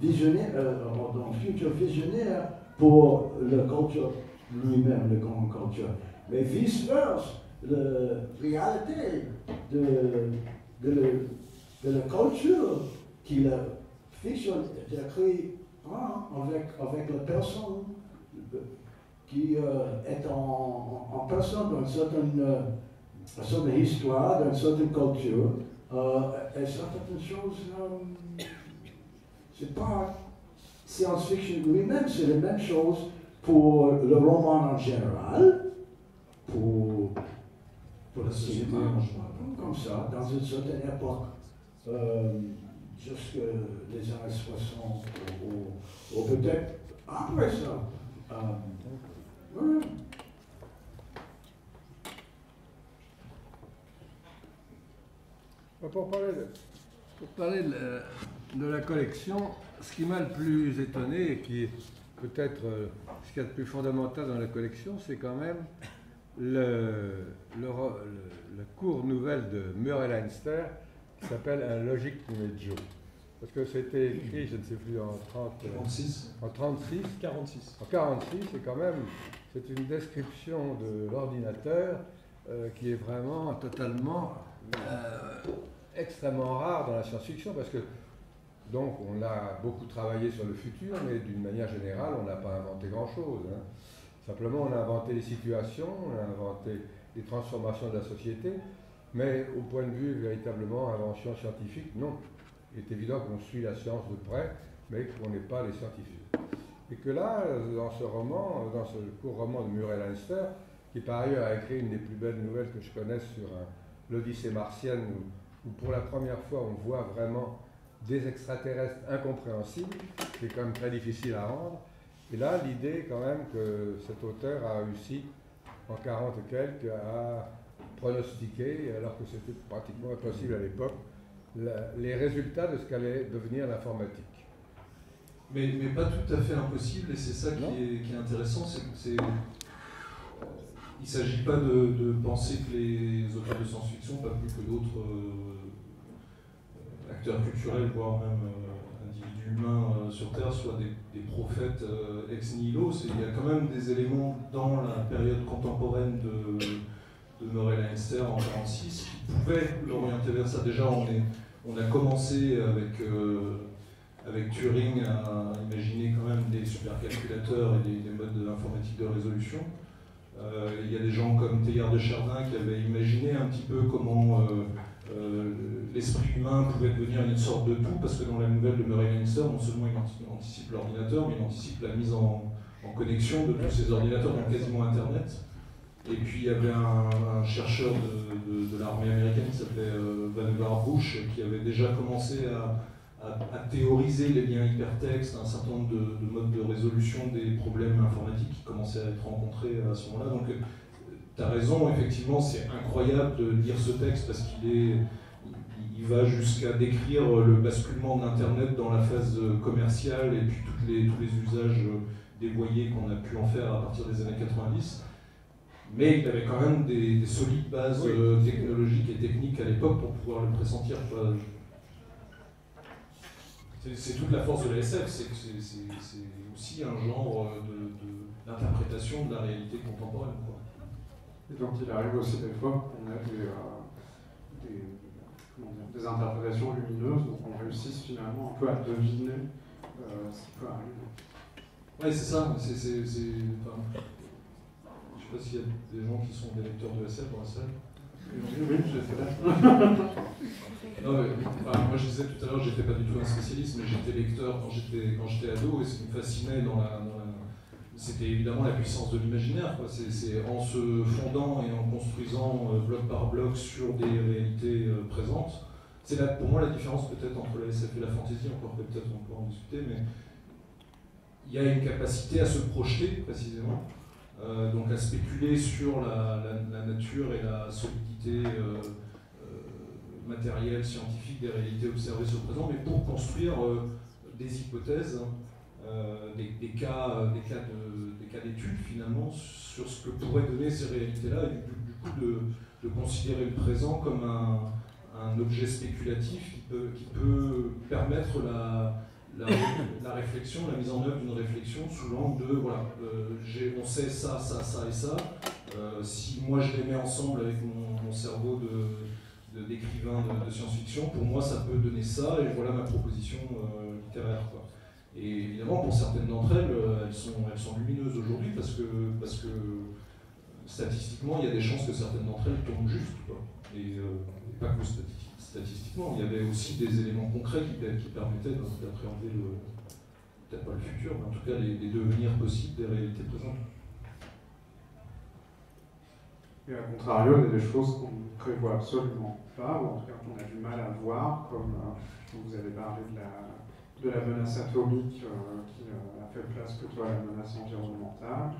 visionnaire, un futur visionnaire pour la culture lui-même, la grande culture. Mais vice-versa, la réalité de la culture qui la fiction décrit avec la personne qui est en personne dans une certaine histoire, dans une certaine culture, et certaines choses, c'est pas science-fiction lui-même, c'est la même chose pour le roman en général, pour le cinéma en général, comme ça, dans une certaine époque, jusque les années 60, ou peut-être après ça. Ouais. Pour parler de la collection, ce qui m'a le plus étonné, et qui est peut-être ce qu'il y a de plus fondamental dans la collection, c'est quand même la courte nouvelle de Murray Leinster qui s'appelle Un Logic Meggio. Parce que c'était écrit, je ne sais plus, en 36. En 36. 46. En 46, et quand même, c'est une description de l'ordinateur qui est vraiment totalement extrêmement rare dans la science-fiction, parce que Donc on a beaucoup travaillé sur le futur, mais d'une manière générale, on n'a pas inventé grand-chose. Hein. Simplement, on a inventé les situations, on a inventé les transformations de la société, mais au point de vue véritablement invention scientifique, non. Il est évident qu'on suit la science de près, mais qu'on n'est pas les scientifiques. Et que là, dans ce roman, dans ce court roman de Murray Leinster, qui par ailleurs a écrit une des plus belles nouvelles que je connaisse sur l'Odyssée martienne, où pour la première fois on voit vraiment des extraterrestres incompréhensibles, qui est quand même très difficile à rendre. Et là, l'idée quand même que cet auteur a réussi en 40 et quelques à pronostiquer, alors que c'était pratiquement impossible à l'époque, les résultats de ce qu'allait devenir l'informatique. Mais pas tout à fait impossible, et c'est ça qui est intéressant, il ne s'agit pas de penser que les auteurs de science-fiction, pas plus que d'autres acteurs culturels, voire même individus humains sur Terre, soient des prophètes ex nihilo. Il y a quand même des éléments dans la période contemporaine de Murray Leinster en 1946 qui pouvaient l'orienter vers ça. Déjà, on a commencé avec Turing à imaginer quand même des supercalculateurs et des modes informatiques de résolution. Il y a des gens comme Teilhard de Chardin qui avaient imaginé un petit peu comment l'esprit humain pouvait devenir une sorte de tout, parce que dans la nouvelle de Murray Leinster, non seulement il anticipe l'ordinateur, mais il anticipe la mise en connexion de tous ces ordinateurs, donc quasiment Internet. Et puis il y avait un chercheur de l'armée américaine qui s'appelait Vannevar Bush, qui avait déjà commencé à théoriser les liens hypertextes, un certain nombre de modes de résolution des problèmes informatiques qui commençaient à être rencontrés à ce moment-là. Donc tu as raison, effectivement, c'est incroyable de lire ce texte parce qu'il va jusqu'à décrire le basculement de l'Internet dans la phase commerciale et puis tous les usages dévoyés qu'on a pu en faire à partir des années 90. Mais il avait quand même des solides bases technologiques et techniques à l'époque pour pouvoir le pressentir. C'est toute la force de la SF, c'est que c'est aussi un genre d'interprétation de la réalité contemporaine. Quoi. Et donc il arrive aussi des fois qu'on a des interprétations lumineuses, donc on réussisse finalement un peu à deviner ce qui peut arriver. Oui, c'est ça. Je ne sais pas s'il y a des gens qui sont des lecteurs de SF dans la salle. Oui, je sais pas. Non, moi je disais tout à l'heure, j'étais pas du tout un spécialiste, mais j'étais lecteur quand j'étais ado, et ce qui me fascinait c'était évidemment la puissance de l'imaginaire. C'est en se fondant et en construisant bloc par bloc sur des réalités présentes. C'est pour moi la différence peut-être entre la SF et la fantasy, encore peut-être on peut en discuter, mais il y a une capacité à se projeter précisément, donc à spéculer sur la nature et la solidité matérielle, scientifique des réalités observées sur le présent, mais pour construire des hypothèses, des cas d'études finalement sur ce que pourraient donner ces réalités-là, et du coup de considérer le présent comme un objet spéculatif qui peut permettre la réflexion, la mise en œuvre d'une réflexion sous l'angle de on sait ça, ça, ça et ça. Si moi je les mets ensemble avec mon cerveau d'écrivain de science-fiction, pour moi ça peut donner ça, et voilà ma proposition littéraire. Quoi. Et évidemment, pour certaines d'entre elles, elles sont lumineuses aujourd'hui parce que statistiquement, il y a des chances que certaines d'entre elles tombent juste. Quoi. Et pas que statistiquement, il y avait aussi des éléments concrets qui permettaient d'appréhender peut-être pas le futur, mais en tout cas les devenirs possibles des réalités présentes. Et à contrario, il y a des choses qu'on ne prévoit absolument pas, ou en tout cas qu'on a du mal à voir, comme vous avez parlé de la menace atomique qui a fait place plutôt à la menace environnementale,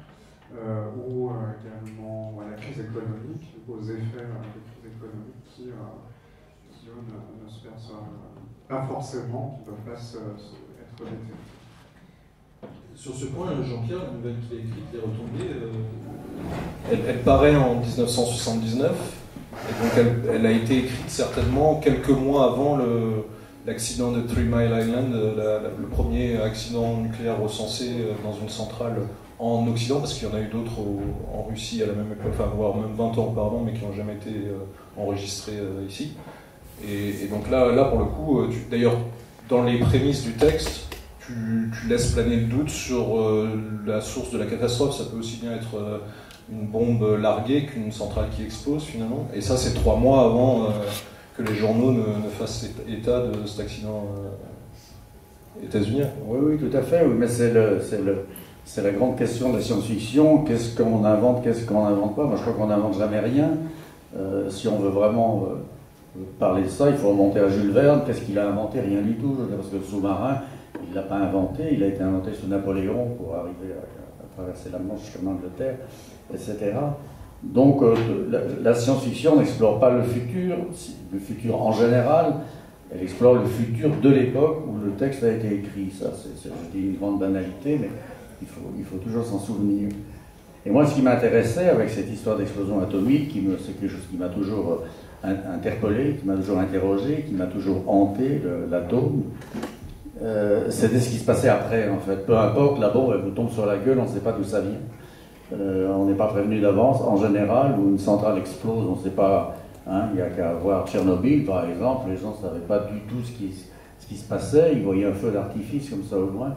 ou également à la crise économique, aux effets des crises économiques qui ne se perçoivent pas forcément, qui ne peuvent pas être détectés. Sur ce point, Jean-Pierre, la nouvelle qu'il a écrite, Les Retombées, elle paraît en 1979, et donc elle a été écrite certainement quelques mois avant l'accident de 3 Mile Island, le premier accident nucléaire recensé dans une centrale en Occident, parce qu'il y en a eu d'autres en Russie à la même époque, enfin voire même 20 ans auparavant, mais qui n'ont jamais été enregistrés ici. Et donc là pour le coup, d'ailleurs, dans les prémices du texte, tu laisses planer le doute sur la source de la catastrophe. Ça peut aussi bien être une bombe larguée qu'une centrale qui explose finalement. Et ça, c'est 3 mois avant que les journaux ne fassent état de cet accident états-unien. Oui, tout à fait. Oui, mais c'est la grande question de la science-fiction. Qu'est-ce qu'on invente, qu'est-ce qu'on n'invente pas? Moi, je crois qu'on n'invente jamais rien. Si on veut vraiment parler de ça, il faut remonter à Jules Verne. Qu'est-ce qu'il a inventé? Rien du tout. Parce que le sous-marin, il ne l'a pas inventé. Il a été inventé sous Napoléon pour arriver à traverser la Manche jusqu'en Angleterre, etc. Donc, la science-fiction n'explore pas le futur en général. Elle explore le futur de l'époque où le texte a été écrit. Ça, c'est une grande banalité, mais il faut toujours s'en souvenir. Et moi, ce qui m'intéressait avec cette histoire d'explosion atomique, c'est quelque chose qui m'a toujours interpellé, qui m'a toujours interrogé, qui m'a toujours hanté, l'atome, c'était ce qui se passait après, en fait. Peu importe, la bombe, elle vous tombe sur la gueule, on ne sait pas d'où ça vient. On n'est pas prévenu d'avance. En général, où une centrale explose, on ne sait pas. Hein, il n'y a qu'à voir Tchernobyl, par exemple. Les gens ne savaient pas du tout ce qui se passait. Ils voyaient un feu d'artifice comme ça au loin,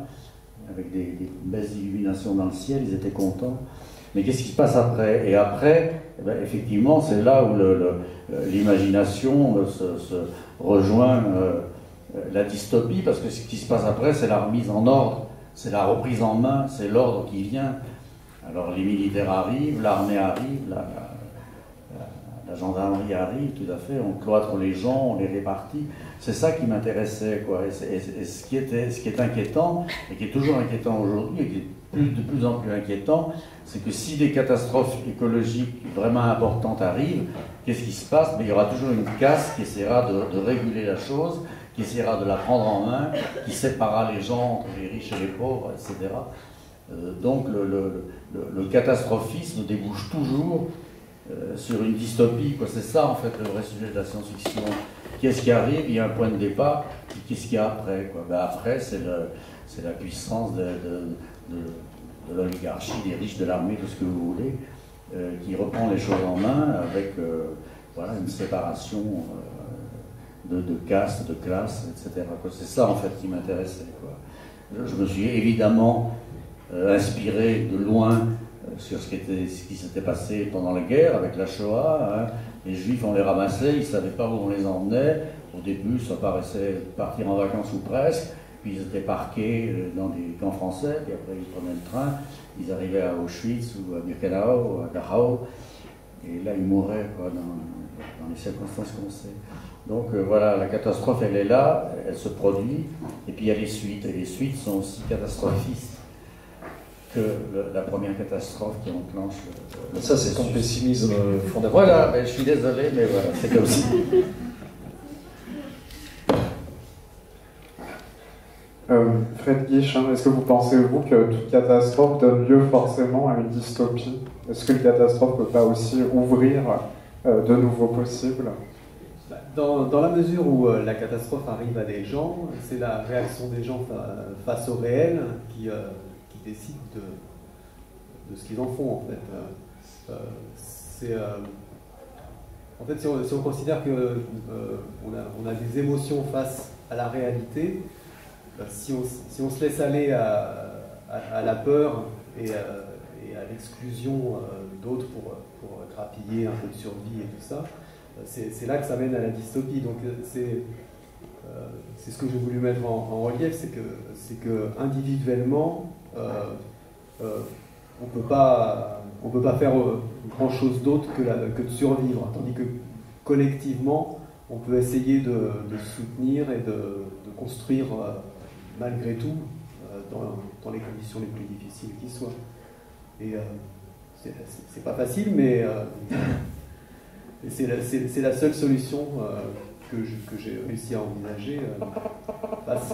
avec des belles illuminations dans le ciel. Ils étaient contents. Mais qu'est-ce qui se passe après? Et après, eh bien, effectivement, c'est là où l'imagination se rejoint la dystopie, parce que ce qui se passe après, c'est la remise en ordre, c'est la reprise en main, c'est l'ordre qui vient. Alors les militaires arrivent, l'armée arrive, la gendarmerie arrive, tout à fait, on cloître les gens, on les répartit. C'est ça qui m'intéressait, quoi. Et ce qui est inquiétant, et qui est toujours inquiétant aujourd'hui, et qui est de plus en plus inquiétant, c'est que si des catastrophes écologiques vraiment importantes arrivent, qu'est-ce qui se passe? Mais il y aura toujours une caste qui essaiera de réguler la chose, qui essaiera de la prendre en main, qui séparera les gens entre les riches et les pauvres, etc. Donc le catastrophisme débouche toujours sur une dystopie, quoi. C'est ça en fait le vrai sujet de la science-fiction. Qu'est-ce qui arrive? Il y a un point de départ, puis qu'est-ce qu'il y a après, quoi? Ben après, c'est la puissance de l'oligarchie, des riches, de l'armée, tout ce que vous voulez, qui reprend les choses en main avec voilà, une séparation de castes, de classes, etc. C'est ça en fait qui m'intéressait, quoi. Je me suis évidemment inspiré de loin sur ce qui s'était passé pendant la guerre avec la Shoah. Hein. Les Juifs, on les ramassait, ils ne savaient pas où on les emmenait. Au début, ça paraissait partir en vacances ou presque. Puis ils étaient parqués dans des camps français, puis après ils prenaient le train, ils arrivaient à Auschwitz ou à Birkenau, à Dachau, et là ils mouraient, quoi, dans les circonstances qu'on sait. Donc voilà, la catastrophe elle est là, elle se produit, et puis il y a les suites, et les suites sont aussi catastrophistes que la première catastrophe qui enclenche ça c'est ton pessimisme fondamental. Voilà, je suis désolé, mais voilà, c'est comme ça. Fred Guiche, est-ce que vous pensez, vous, que toute catastrophe donne lieu forcément à une dystopie? Est-ce qu'une catastrophe ne peut pas aussi ouvrir de nouveaux possibles? Dans la mesure où la catastrophe arrive à des gens, c'est la réaction des gens face au réel qui décide de ce qu'ils en font, en fait. En fait, si on considère qu'on a des émotions face à la réalité, si on se laisse aller à la peur et à l'exclusion d'autres pour grappiller un peu de survie et tout ça, c'est là que ça mène à la dystopie. Donc c'est ce que j'ai voulu mettre en relief, c'est que individuellement, on peut pas faire grand chose d'autre que de survivre, tandis que collectivement, on peut essayer de soutenir et de construire malgré tout dans les conditions les plus difficiles qui soient. Et c'est pas facile, mais c'est la seule solution que j'ai réussi à envisager face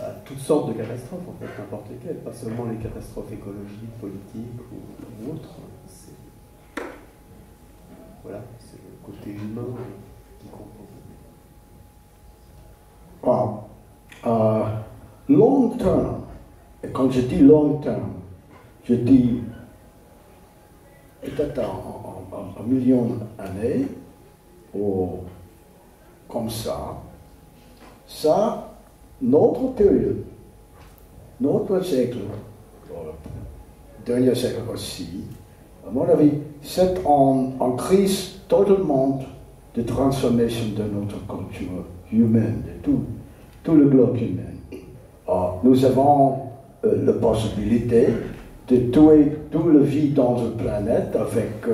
à toutes sortes de catastrophes, en fait, n'importe lesquelles, pas seulement les catastrophes écologiques, politiques ou autres. Voilà, c'est le côté humain qui compte. Wow. Long term, et quand je dis long term, je dis peut-être un million d'années, ou comme ça notre période, notre siècle, dernier siècle aussi, à mon avis, c'est en crise totalement de transformation de notre culture humaine, de tout le globe humain. Nous avons la possibilité de tuer toute la vie dans la planète avec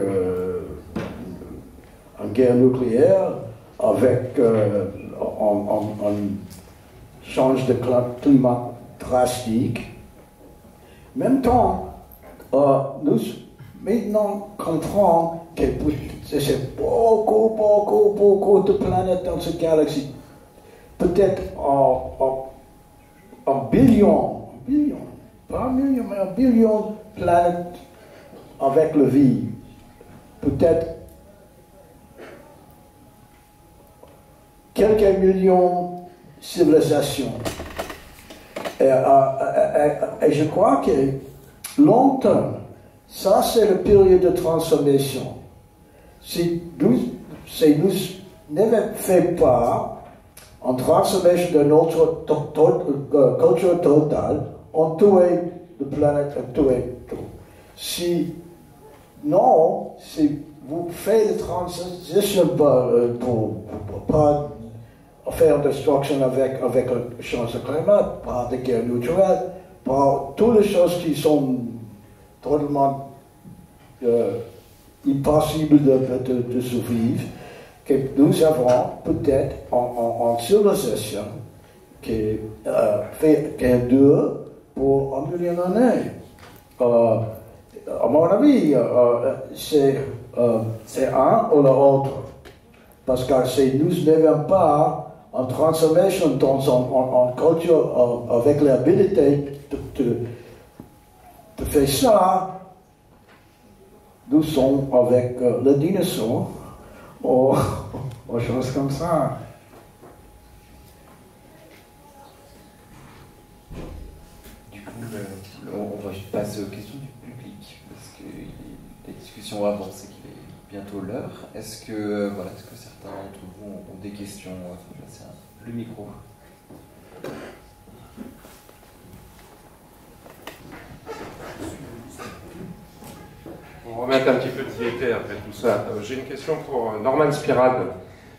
une guerre nucléaire, avec un change de climat drastique. En même temps, nous maintenant comprenons que c'est beaucoup de planètes dans cette galaxie. Peut-être un billion, pas un million, mais un billion de planètes avec la vie. Peut-être quelques millions de civilisations. Et je crois que longtemps, ça c'est la période de transformation. Si nous ne faisons pas en transformation de notre culture totale, on tue la planète, on tue tout. Si vous faites la transition pour pas faire destruction avec le changement de climat, par des guerres naturelles, par toutes les choses qui sont totalement impossibles de survivre, que nous avons peut-être en civilisation qui fait qu'un deux pour un million d'années. À mon avis, c'est un ou l'autre. Parce que si nous n'avons pas une transformation dans une culture avec l'habilité de faire ça, nous sommes avec les dinosaures ou choses comme ça. Du coup, on va passer aux questions du public, parce que la discussion avance et qu'il est bientôt l'heure. Est-ce que certains d'entre vous ont des questions? Il faut passer le micro. On va remettre un petit peu de gaieté après tout ça. J'ai une question pour Norman Spirade.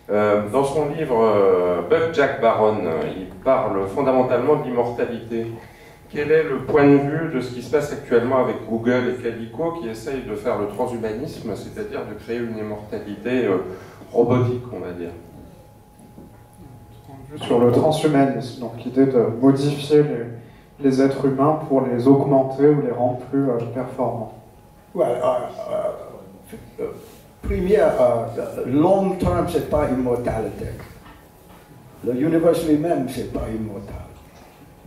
Dans son livre Buck Jack Barron, il parle fondamentalement de l'immortalité. Quel est le point de vue de ce qui se passe actuellement avec Google et Calico qui essayent de faire le transhumanisme, c'est-à-dire de créer une immortalité robotique, on va dire? Sur le transhumanisme, donc l'idée de modifier les êtres humains pour les augmenter ou les rendre plus performants. Well, première, long terme, c'est pas immortalité. L'univers lui-même, c'est pas immortal.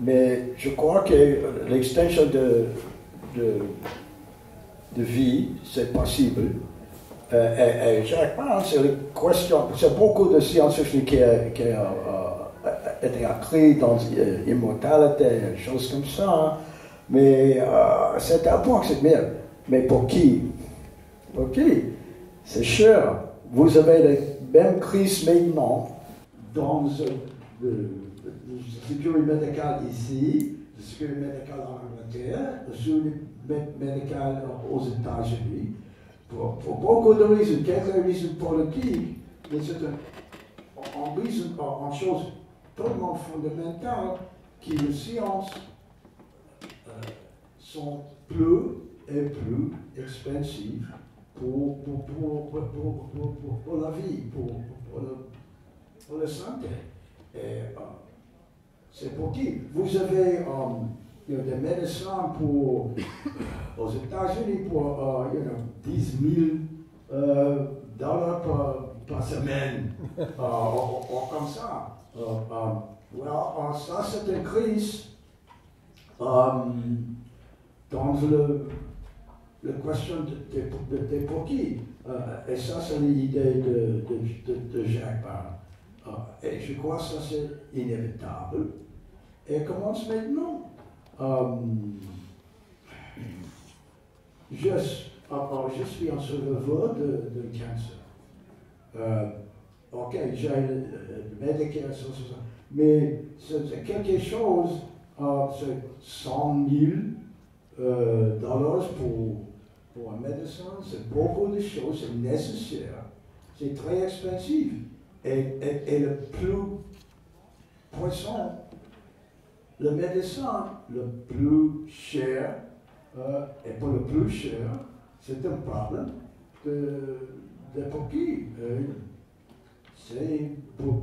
Mais je crois que l'extension de vie, c'est possible. Et je pense que c'est question, c'est beaucoup de scientifiques qui ont été écrits dans l'immortalité, des choses comme ça. Mais c'est un point que c'est bien. Mais pour qui? Pour qui? C'est cher. Vous avez les mêmes crises maintenant dans la sécurité médicale ici, la sécurité médicale en Angleterre, la sécurité médicale aux États-Unis. Pour beaucoup de raisons, quelques raisons politiques, mais c'est une chose totalement fondamentale que les sciences sont plus et plus expensives pour la vie, pour la santé. Et c'est pour qui? Vous avez des médecins aux États-Unis pour 10 000 dollars par semaine, ou comme ça. Ça c'est une crise dans la question de pour qui. Et ça c'est l'idée de Jacques Barron. Et je crois que ça c'est inévitable. Et commence maintenant. Je suis un survivant de cancer. Ok, j'ai le Medicare, mais c'est quelque chose, c'est 100 000 dollars pour un médecin, c'est beaucoup de choses, c'est nécessaire, c'est très expensive. Et le plus puissant, le médecin le plus cher, et pour le plus cher, c'est un problème d'époque. C'est pour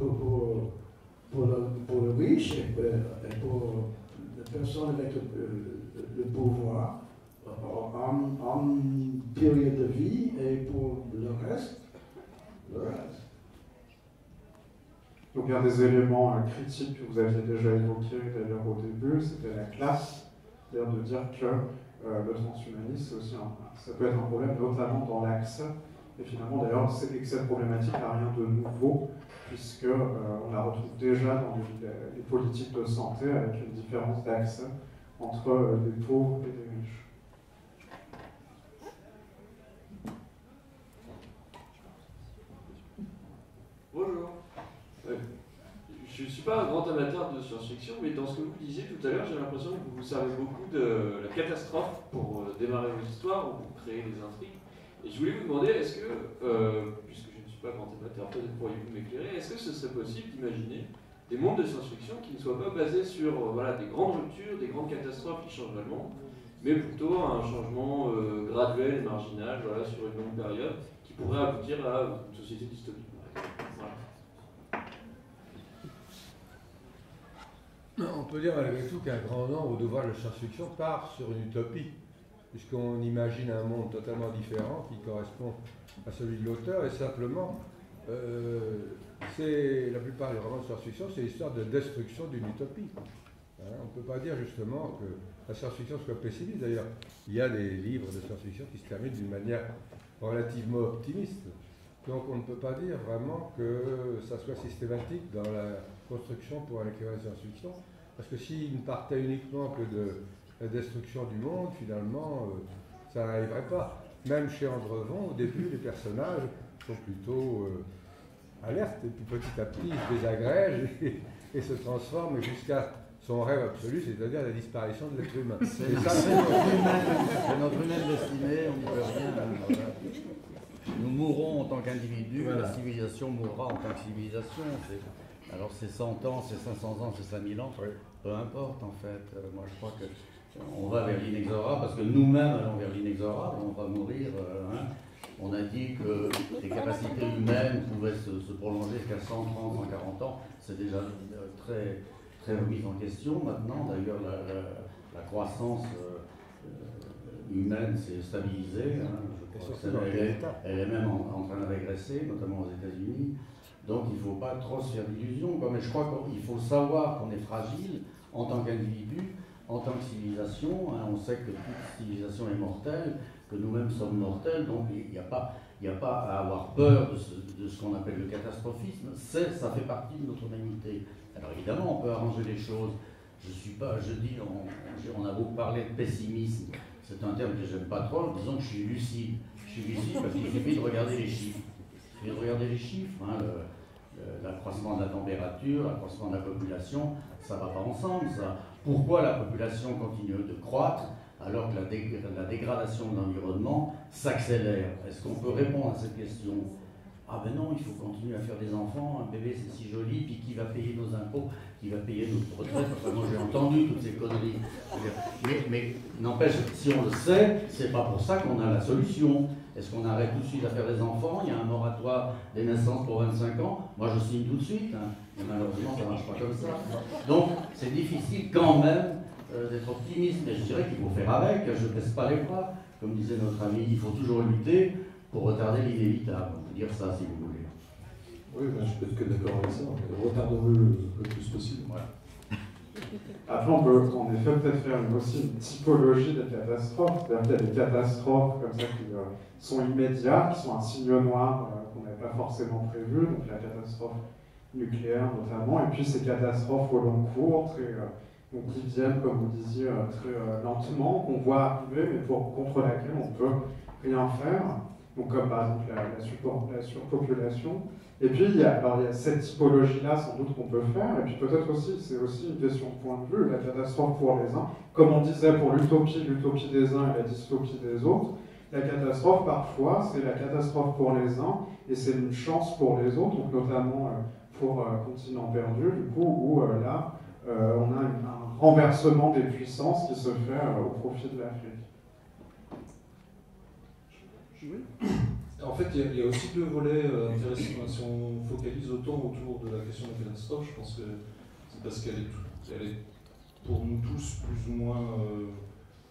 le riche et pour les personnes avec le pouvoir en période de vie, et pour le reste. Donc il y a des éléments critiques que vous aviez déjà évoqués d'ailleurs au début, c'était la classe, c'est-à-dire de dire que le transhumanisme, aussi ça peut être un problème, notamment dans l'accès. Et finalement, d'ailleurs, cette problématique n'a rien de nouveau, puisqu'on la retrouve déjà dans les politiques de santé, avec une différence d'accès entre les pauvres et les riches. Bonjour. Je ne suis pas un grand amateur de science-fiction, mais dans ce que vous disiez tout à l'heure, j'ai l'impression que vous servez beaucoup de la catastrophe pour démarrer vos histoires ou pour créer des intrigues. Et je voulais vous demander, est-ce que, puisque je ne suis pas grand amateur, peut-être pourriez-vous m'éclairer, est-ce que ce serait possible d'imaginer des mondes de science-fiction qui ne soient pas basés sur des grandes ruptures, des grandes catastrophes qui changent le monde, mais plutôt un changement graduel et marginal sur une longue période qui pourrait aboutir à une société dystopique. On peut dire malgré tout qu'un grand nombre d'ouvrages de science-fiction part sur une utopie, puisqu'on imagine un monde totalement différent qui correspond à celui de l'auteur, et simplement, la plupart des romans de science-fiction, c'est l'histoire de destruction d'une utopie. On ne peut pas dire justement que la science-fiction soit pessimiste. D'ailleurs, il y a des livres de science-fiction qui se terminent d'une manière relativement optimiste. Donc on ne peut pas dire vraiment que ça soit systématique dans la construction pour un écrivain de science-fiction, parce que s'il ne partait uniquement que de la destruction du monde, finalement, ça n'arriverait pas. Même chez Andrevon, au début, les personnages sont plutôt alertes, et puis petit à petit, ils se désagrègent et se transforment jusqu'à son rêve absolu, c'est-à-dire la disparition de l'être humain. C'est notre humain destiné, on ne peut rien. Voilà. Nous mourrons en tant qu'individus, voilà. La civilisation mourra en tant que civilisation. Alors c'est 100 ans, c'est 500 ans, c'est 5000 ans, oui. Peu importe en fait. Moi je crois qu'on va vers l'inexorable, parce que nous-mêmes allons vers l'inexorable, on va mourir. On a dit que les capacités humaines pouvaient se prolonger jusqu'à 130, 140 ans. C'est déjà très, très remis en question maintenant. D'ailleurs la croissance humaine s'est stabilisée. Elle est même en train de régresser, notamment aux États-Unis. Donc il ne faut pas trop se faire d'illusions. Mais je crois qu'il faut savoir qu'on est fragile en tant qu'individu, en tant que civilisation. On sait que toute civilisation est mortelle, que nous-mêmes sommes mortels, donc il n'y a pas à avoir peur de ce qu'on appelle le catastrophisme. Ça fait partie de notre humanité. Alors évidemment, on peut arranger les choses. On a beaucoup parlé de pessimisme. C'est un terme que j'aime pas trop. Disons que je suis lucide. Je suis lucide parce qu'il suffit de regarder les chiffres. Il suffit de regarder les chiffres. L'accroissement de la température, l'accroissement de la population, ça ne va pas ensemble, ça. Pourquoi la population continue de croître alors que la dégradation de l'environnement s'accélère? Est-ce qu'on peut répondre à cette question? Ah ben non, il faut continuer à faire des enfants, un bébé c'est si joli, puis qui va payer nos impôts, qui va payer notre retraite? Enfin, moi j'ai entendu toutes ces conneries. Mais n'empêche, si on le sait, c'est pas pour ça qu'on a la solution. Est-ce qu'on arrête tout de suite à faire des enfants? Il y a un moratoire des naissances pour 25 ans. Moi je signe tout de suite, mais malheureusement ça ne marche pas comme ça. Donc c'est difficile quand même d'être optimiste, mais je dirais qu'il faut faire avec, je ne baisse pas les bras. Comme disait notre ami, il faut toujours lutter pour retarder l'inévitable. On peut dire ça si vous voulez. Oui, ben, je peux être que d'accord avec ça. Retardons-le le plus possible. Voilà. Après, on peut en effet peut-être faire aussi une typologie des catastrophes. C'est-à-dire qu'il y a des catastrophes comme ça qui sont immédiates, qui sont un signe noir qu'on n'avait pas forcément prévu, donc la catastrophe nucléaire notamment, et puis ces catastrophes au long cours, donc qui viennent, comme vous disiez, très lentement, qu'on voit arriver, mais contre laquelle on ne peut rien faire. Donc comme par exemple la surpopulation. Et puis, il y a cette typologie-là, sans doute, qu'on peut faire, et puis peut-être aussi, c'est aussi une question de point de vue, la catastrophe pour les uns. Comme on disait pour l'utopie des uns et la dystopie des autres, la catastrophe, parfois, c'est la catastrophe pour les uns, et c'est une chance pour les autres, donc notamment pour Continent perdu, du coup, où là, on a un renversement des puissances qui se fait au profit de l'Afrique. En fait, il y a aussi deux volets intéressants. Si on focalise autant autour de la question de la catastrophe, je pense que c'est parce qu'elle est pour nous tous plus ou moins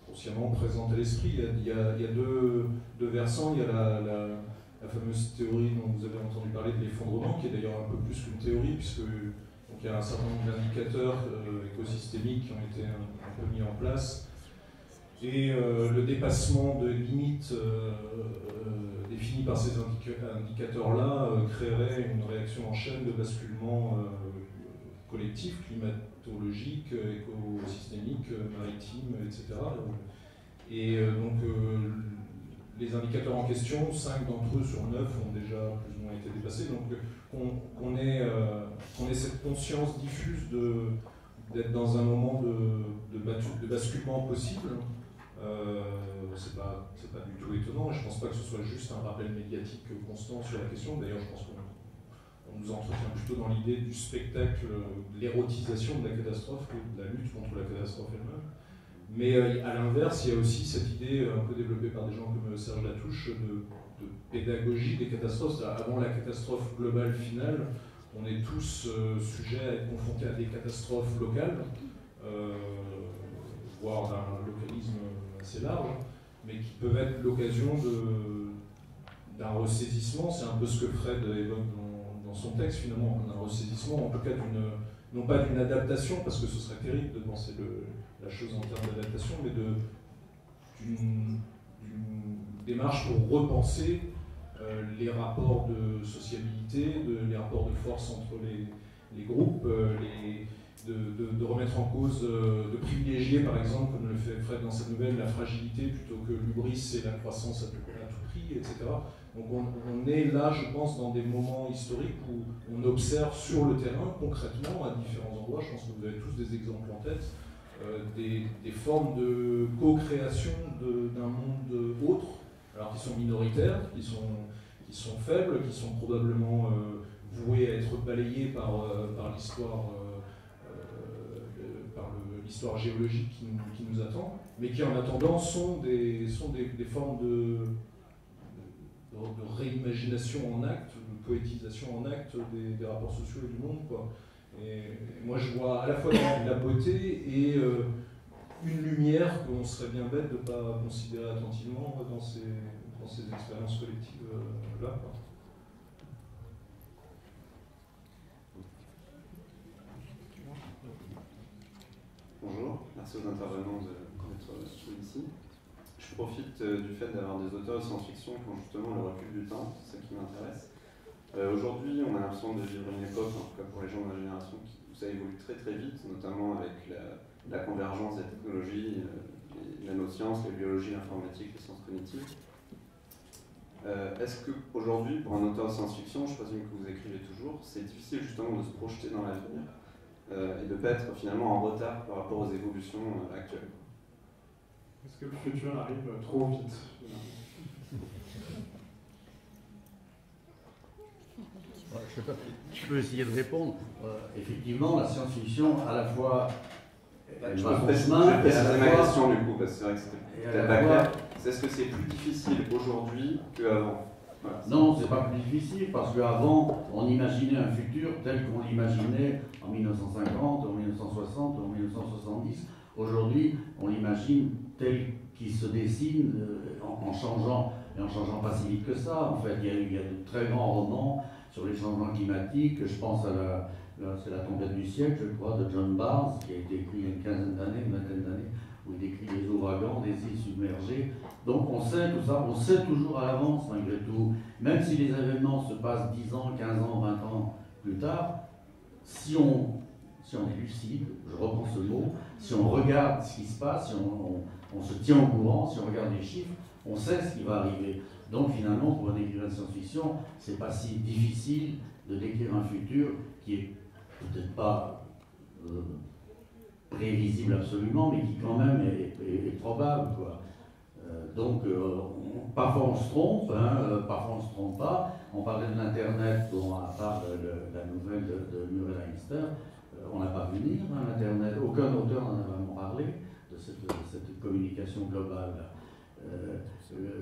consciemment présente à l'esprit. Il y a deux versants. Il y a la fameuse théorie dont vous avez entendu parler de l'effondrement, qui est d'ailleurs un peu plus qu'une théorie, puisque donc, il y a un certain nombre d'indicateurs écosystémiques qui ont été un peu mis en place. Et le dépassement de limites définies par ces indicateurs-là créerait une réaction en chaîne de basculement collectif, climatologique, écosystémique, maritime, etc. Et donc les indicateurs en question, 5 d'entre eux sur 9 ont déjà plus ou moins été dépassés. Donc qu'on ait cette conscience diffuse d'être dans un moment de basculement possible, c'est pas du tout étonnant. Je ne pense pas que ce soit juste un rappel médiatique constant sur la question. D'ailleurs, je pense qu'on nous entretient plutôt dans l'idée du spectacle, de l'érotisation de la catastrophe que de la lutte contre la catastrophe elle-même. Mais à l'inverse, il y a aussi cette idée un peu développée par des gens comme Serge Latouche de pédagogie des catastrophes. Avant la catastrophe globale finale, on est tous sujets à être confrontés à des catastrophes locales, voire d'un localisme assez large, mais qui peuvent être l'occasion d'un ressaisissement. C'est un peu ce que Fred évoque dans son texte, finalement, un ressaisissement, en tout cas non pas d'une adaptation, parce que ce serait terrible de penser la chose en termes d'adaptation, mais d'une démarche pour repenser les rapports de sociabilité, les rapports de force entre les groupes, de remettre en cause, de privilégier par exemple, comme le fait Fred dans sa nouvelle, la fragilité plutôt que l'hubris et la croissance à tout prix, etc. Donc on est là, je pense, dans des moments historiques où on observe sur le terrain, concrètement, à différents endroits, je pense que vous avez tous des exemples en tête, des formes de co-création d'un monde autre, alors qui sont minoritaires, qui sont faibles, qui sont probablement voués à être balayés par l'histoire l'histoire géologique qui nous attend, mais qui en attendant sont des formes de réimagination en acte, de poétisation en acte des rapports sociaux et du monde, quoi. Et moi je vois à la fois la beauté et une lumière qu'on serait bien bête de ne pas considérer attentivement dans ces expériences collectives là, quoi. Bonjour, merci aux intervenants d'être ici. Je profite du fait d'avoir des auteurs de science-fiction qui ont justement le recul du temps, c'est ça qui m'intéresse. Aujourd'hui, on a l'impression de vivre une époque, en tout cas pour les gens de ma génération, où ça évolue très très vite, notamment avec la convergence des technologies, les nanosciences, les biologies, l'informatique, les sciences cognitives. Est-ce qu'aujourd'hui, pour un auteur de science-fiction, je présume que vous écrivez toujours, c'est difficile justement de se projeter dans l'avenir et de ne pas être finalement en retard par rapport aux évolutions actuelles? Est-ce que le futur arrive trop vite? Je peux essayer de répondre. Effectivement, la science-fiction, à la fois. Je vais préciser ma question du coup, parce que c'est vrai que c'était peut-être pas clair. Est-ce que c'est plus difficile aujourd'hui qu'avant? Voilà. Non, c'est pas plus difficile, parce qu'avant, on imaginait un futur tel qu'on l'imaginait en 1950, en 1960, en 1970. Aujourd'hui, on l'imagine tel qu'il se dessine en changeant, et en changeant pas si vite que ça. En fait, il y a de très grands romans sur les changements climatiques. Je pense à c'est la tempête du siècle, je crois, de John Barnes, qui a été écrit il y a une quinzaine d'années, une vingtaine d'années, où il décrit des ouragans, des îles submergées. Donc on sait tout ça, on sait toujours à l'avance malgré tout. Même si les événements se passent 10 ans, 15 ans, 20 ans plus tard, si on est lucide, je reprends ce mot, si on regarde ce qui se passe, si on se tient au courant, si on regarde les chiffres, on sait ce qui va arriver. Donc finalement, pour un écrivain de science-fiction, c'est pas si difficile de décrire un futur qui est peut-être pas prévisible absolument, mais qui quand même est probable, quoi. Donc, parfois on se trompe, hein, parfois on se trompe pas. On parlait de l'Internet, dont à part la nouvelle de Muriel Leinster, on n'a pas vu venir, hein, l'Internet. Aucun auteur n'en a vraiment parlé, de cette communication globale.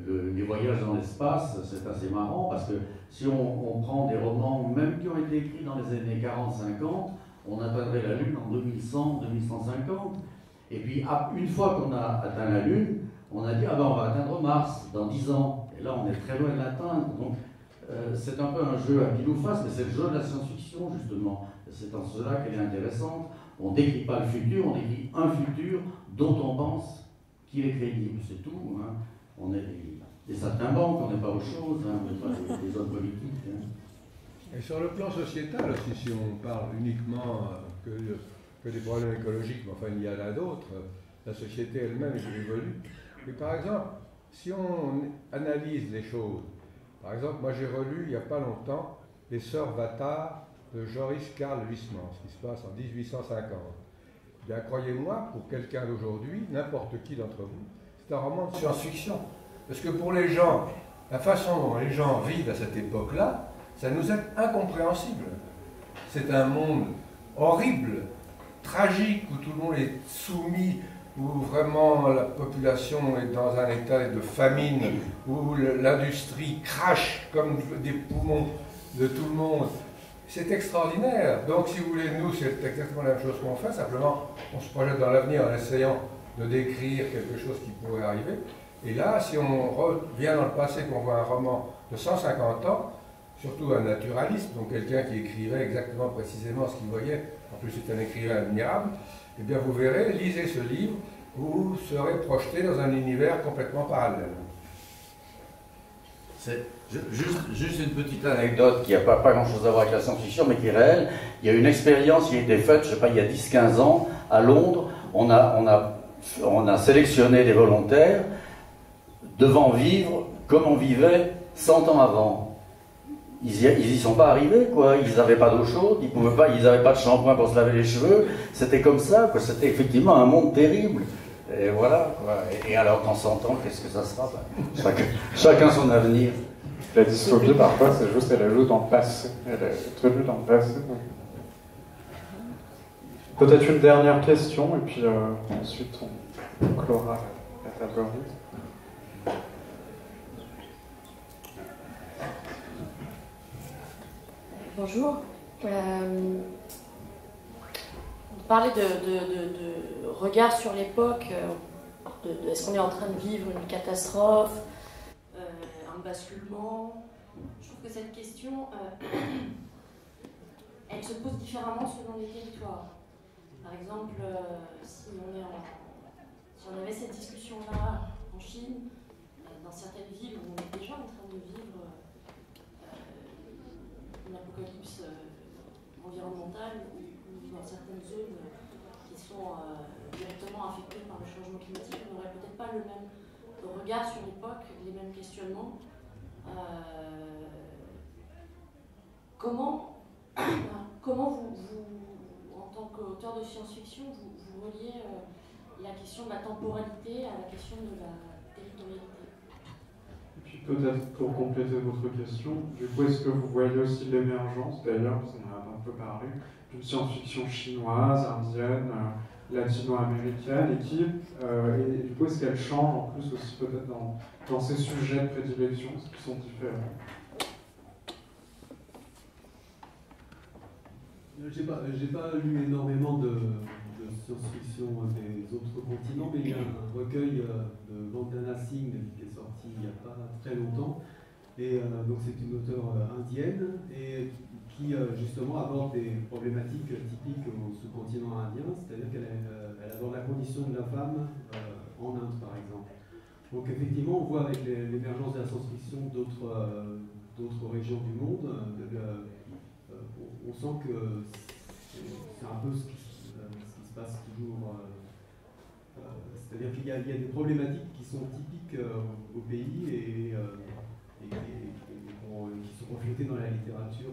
Les voyages dans l'espace, c'est assez marrant, parce que si on prend des romans, même qui ont été écrits dans les années 40-50, on atteindrait la Lune en 2100, 2150. Et puis, une fois qu'on a atteint la Lune, on a dit, ah ben on va atteindre Mars dans 10 ans. Et là, on est très loin de l'atteindre. Donc, c'est un peu un jeu à pile ou face, mais c'est le jeu de la science-fiction, justement. C'est en cela qu'elle est intéressante. On ne décrit pas le futur, on décrit un futur dont on pense qu'il est crédible, c'est tout. Hein. On est des saltimbanques, on n'est pas autre chose, hein. On n'est pas des hommes politiques. Hein. Et sur le plan sociétal aussi, si on parle uniquement que des problèmes écologiques, mais enfin il y en a d'autres, la société elle-même évolue. Mais par exemple, si on analyse les choses, par exemple, moi j'ai relu il n'y a pas longtemps Les Sœurs Vatar de Joris Karl Huysmans, qui se passe en 1850. Eh bien, croyez-moi, pour quelqu'un d'aujourd'hui, n'importe qui d'entre vous, c'est un roman de science-fiction. Parce que pour les gens, la façon dont les gens vivent à cette époque-là, ça nous est incompréhensible. C'est un monde horrible, tragique, où tout le monde est soumis, où vraiment la population est dans un état de famine, où l'industrie crache comme des poumons de tout le monde. C'est extraordinaire. Donc, si vous voulez, nous, c'est exactement la même chose qu'on fait, simplement, on se projette dans l'avenir en essayant de décrire quelque chose qui pourrait arriver. Et là, si on revient dans le passé, qu'on voit un roman de 150 ans, surtout un naturaliste, donc quelqu'un qui écrivait exactement précisément ce qu'il voyait, en plus c'est un écrivain admirable, eh bien vous verrez, lisez ce livre, vous serez projeté dans un univers complètement parallèle. C'est juste une petite anecdote qui n'a pas grand-chose à voir avec la science-fiction, mais qui est réelle. Il y a une expérience qui a été faite, je ne sais pas, il y a 10-15 ans, à Londres. On a sélectionné des volontaires devant vivre comme on vivait 100 ans avant. Ils y sont pas arrivés, quoi. Ils n'avaient pas d'eau chaude, ils n'avaient pas de shampoing pour se laver les cheveux. C'était comme ça, quoi. C'était effectivement un monde terrible. Et voilà, quoi. Et alors, dans 100 ans, qu'est-ce que ça sera? Chacun son avenir. La dystopie, parfois, c'est juste qu'elle ajoute dans le passé. Elle est très vue dans le passé. Peut-être une dernière question, et puis ensuite on clora la table ronde. Bonjour. On parlait de regard sur l'époque, est-ce qu'on est en train de vivre une catastrophe, un basculement. Je trouve que cette question, elle se pose différemment selon les territoires. Par exemple, si on avait cette discussion-là en Chine, dans certaines villes où on est déjà en train de vivre une apocalypse environnementale, ou dans certaines zones qui sont directement affectées par le changement climatique, on n'aurait peut-être pas le même regard sur l'époque, les mêmes questionnements. Comment vous, en tant qu'auteur de science-fiction, vous reliez la question de la temporalité à la question de la territorialité? Et puis peut-être pour compléter votre question, du coup, est-ce que vous voyez aussi l'émergence, d'ailleurs, parce qu'on en a un peu parlé, d'une science-fiction chinoise, indienne, latino-américaine, et du coup, est-ce qu'elle change en plus aussi peut-être dans ses sujets de prédilection, parce qu'ils sont différents? J'ai pas lu énormément de science-fiction des autres continents, mais il y a un recueil de Vandana Singh qui est sorti il n'y a pas très longtemps. Et donc c'est une auteure indienne et qui justement aborde des problématiques typiques au sous-continent indien, c'est-à-dire qu'elle aborde la condition de la femme en Inde par exemple. Donc effectivement on voit avec l'émergence de la science-fiction d'autres régions du monde, on sent que c'est un peu ce qui se passe toujours. C'est-à-dire qu'il y a des problématiques qui sont typiques au pays et qu'on qui sont reflétés dans la littérature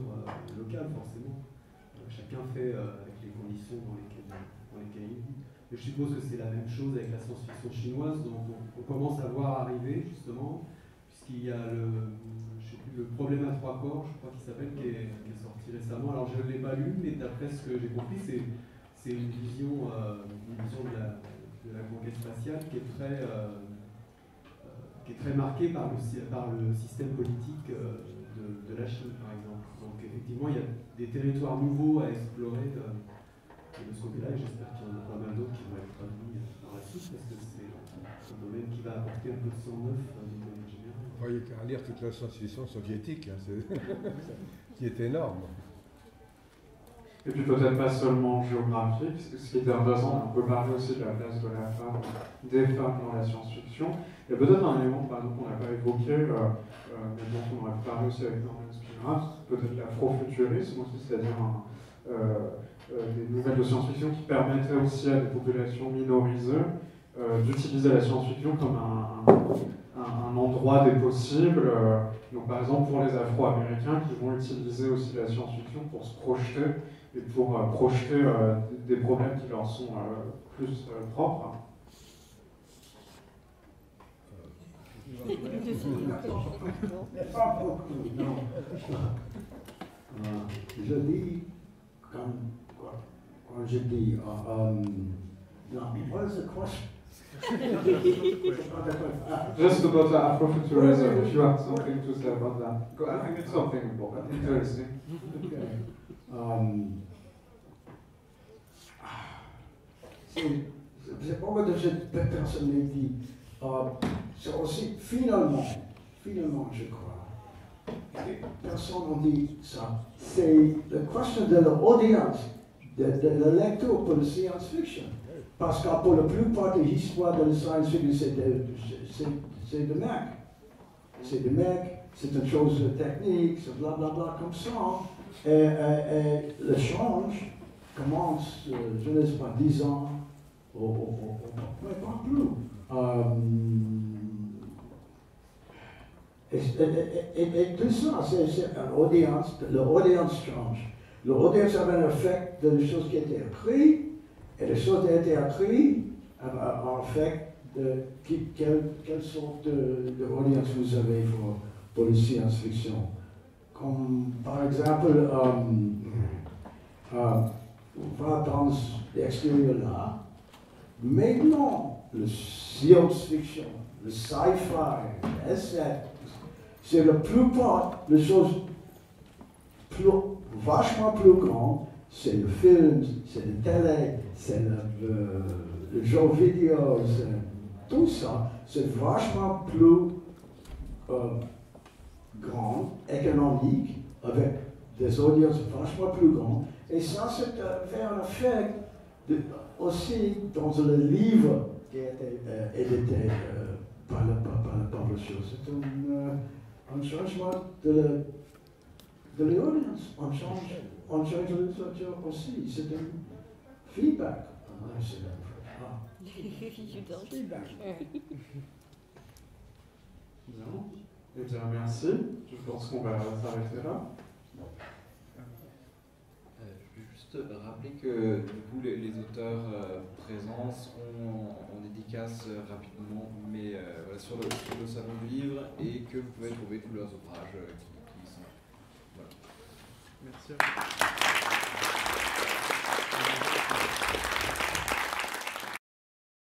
locale, forcément. Chacun fait avec les conditions dans lesquelles il vit. Et je suppose que c'est la même chose avec la science-fiction chinoise, dont on commence à voir arriver, justement, puisqu'il y a le problème à trois corps, je crois qu'il s'appelle, qui est sorti récemment. Alors je ne l'ai pas lu, mais d'après ce que j'ai compris, c'est une vision de la conquête spatiale qui est très marquée par le système politique de la Chine, par exemple. Donc effectivement, il y a des territoires nouveaux à explorer de ce côté-là, et j'espère qu'il y en a pas mal d'autres qui vont être traduits dans la suite, parce que c'est un domaine qui va apporter un peu de sang neuf du point de vue général. Il y a qu'à lire toute la science-fiction soviétique, hein, qui est énorme. Et puis peut-être pas seulement géographique, ce qui est intéressant, on peut parler aussi de la place de la femme, des femmes dans la science-fiction. Il y a peut-être un élément, par exemple, qu'on n'a pas évoqué, mais dont on aurait parlé aussi avec Norman Spinrad, peut-être l'afrofuturisme aussi, c'est-à-dire des nouvelles de science-fiction qui permettraient aussi à des populations minorisées d'utiliser la science-fiction comme un endroit des possibles. Donc par exemple pour les Afro-Américains qui vont utiliser aussi la science-fiction pour se projeter et pour projeter des problèmes qui leur sont plus propres. Pas beaucoup, non. Je dis, quand je dis, non, what is the question? Just about the Afrofuturism, if you have something to say about that. I think it's something important, interesting. C'est pas que cette personne l'a dit. C'est aussi, finalement, je crois, personne n'a dit ça. C'est la question de l'audience, de la lecture pour la science-fiction. Parce que pour la plupart des histoires de la science-fiction, c'est de mecs. C'est des mecs, c'est une chose technique, c'est blablabla comme ça. Et le change commence, je ne sais pas, 10 ans, mais pas plus. Et tout ça, c'est une audience, l'audience change. L'audience avait un effet de les choses qui étaient écrites, et les choses qui étaient écrites avaient un effet de quelle sorte d'audience vous avez pour la science-fiction. Comme par exemple, on va dans l'extérieur là, maintenant, le science-fiction, le sci-fi, l'SF, c'est la plupart des choses vachement plus grandes. C'est le film, c'est la télé, c'est le jeu vidéo, tout ça, c'est vachement plus grand, économique, avec des audiences vachement plus grandes. Et ça, c'est un effet aussi dans le livre qui a été édité par le publisher. C'est un changement de l'audience. On change la littérature aussi. C'est un feedback. Feedback. Bien. Eh bien, merci. Je pense qu'on va s'arrêter là. Je vais juste rappeler que du coup, les auteurs présents seront en dédicace rapidement, mais voilà, sur le salon du livre, et que vous pouvez trouver tous leurs ouvrages qui y sont. Voilà. Merci à vous.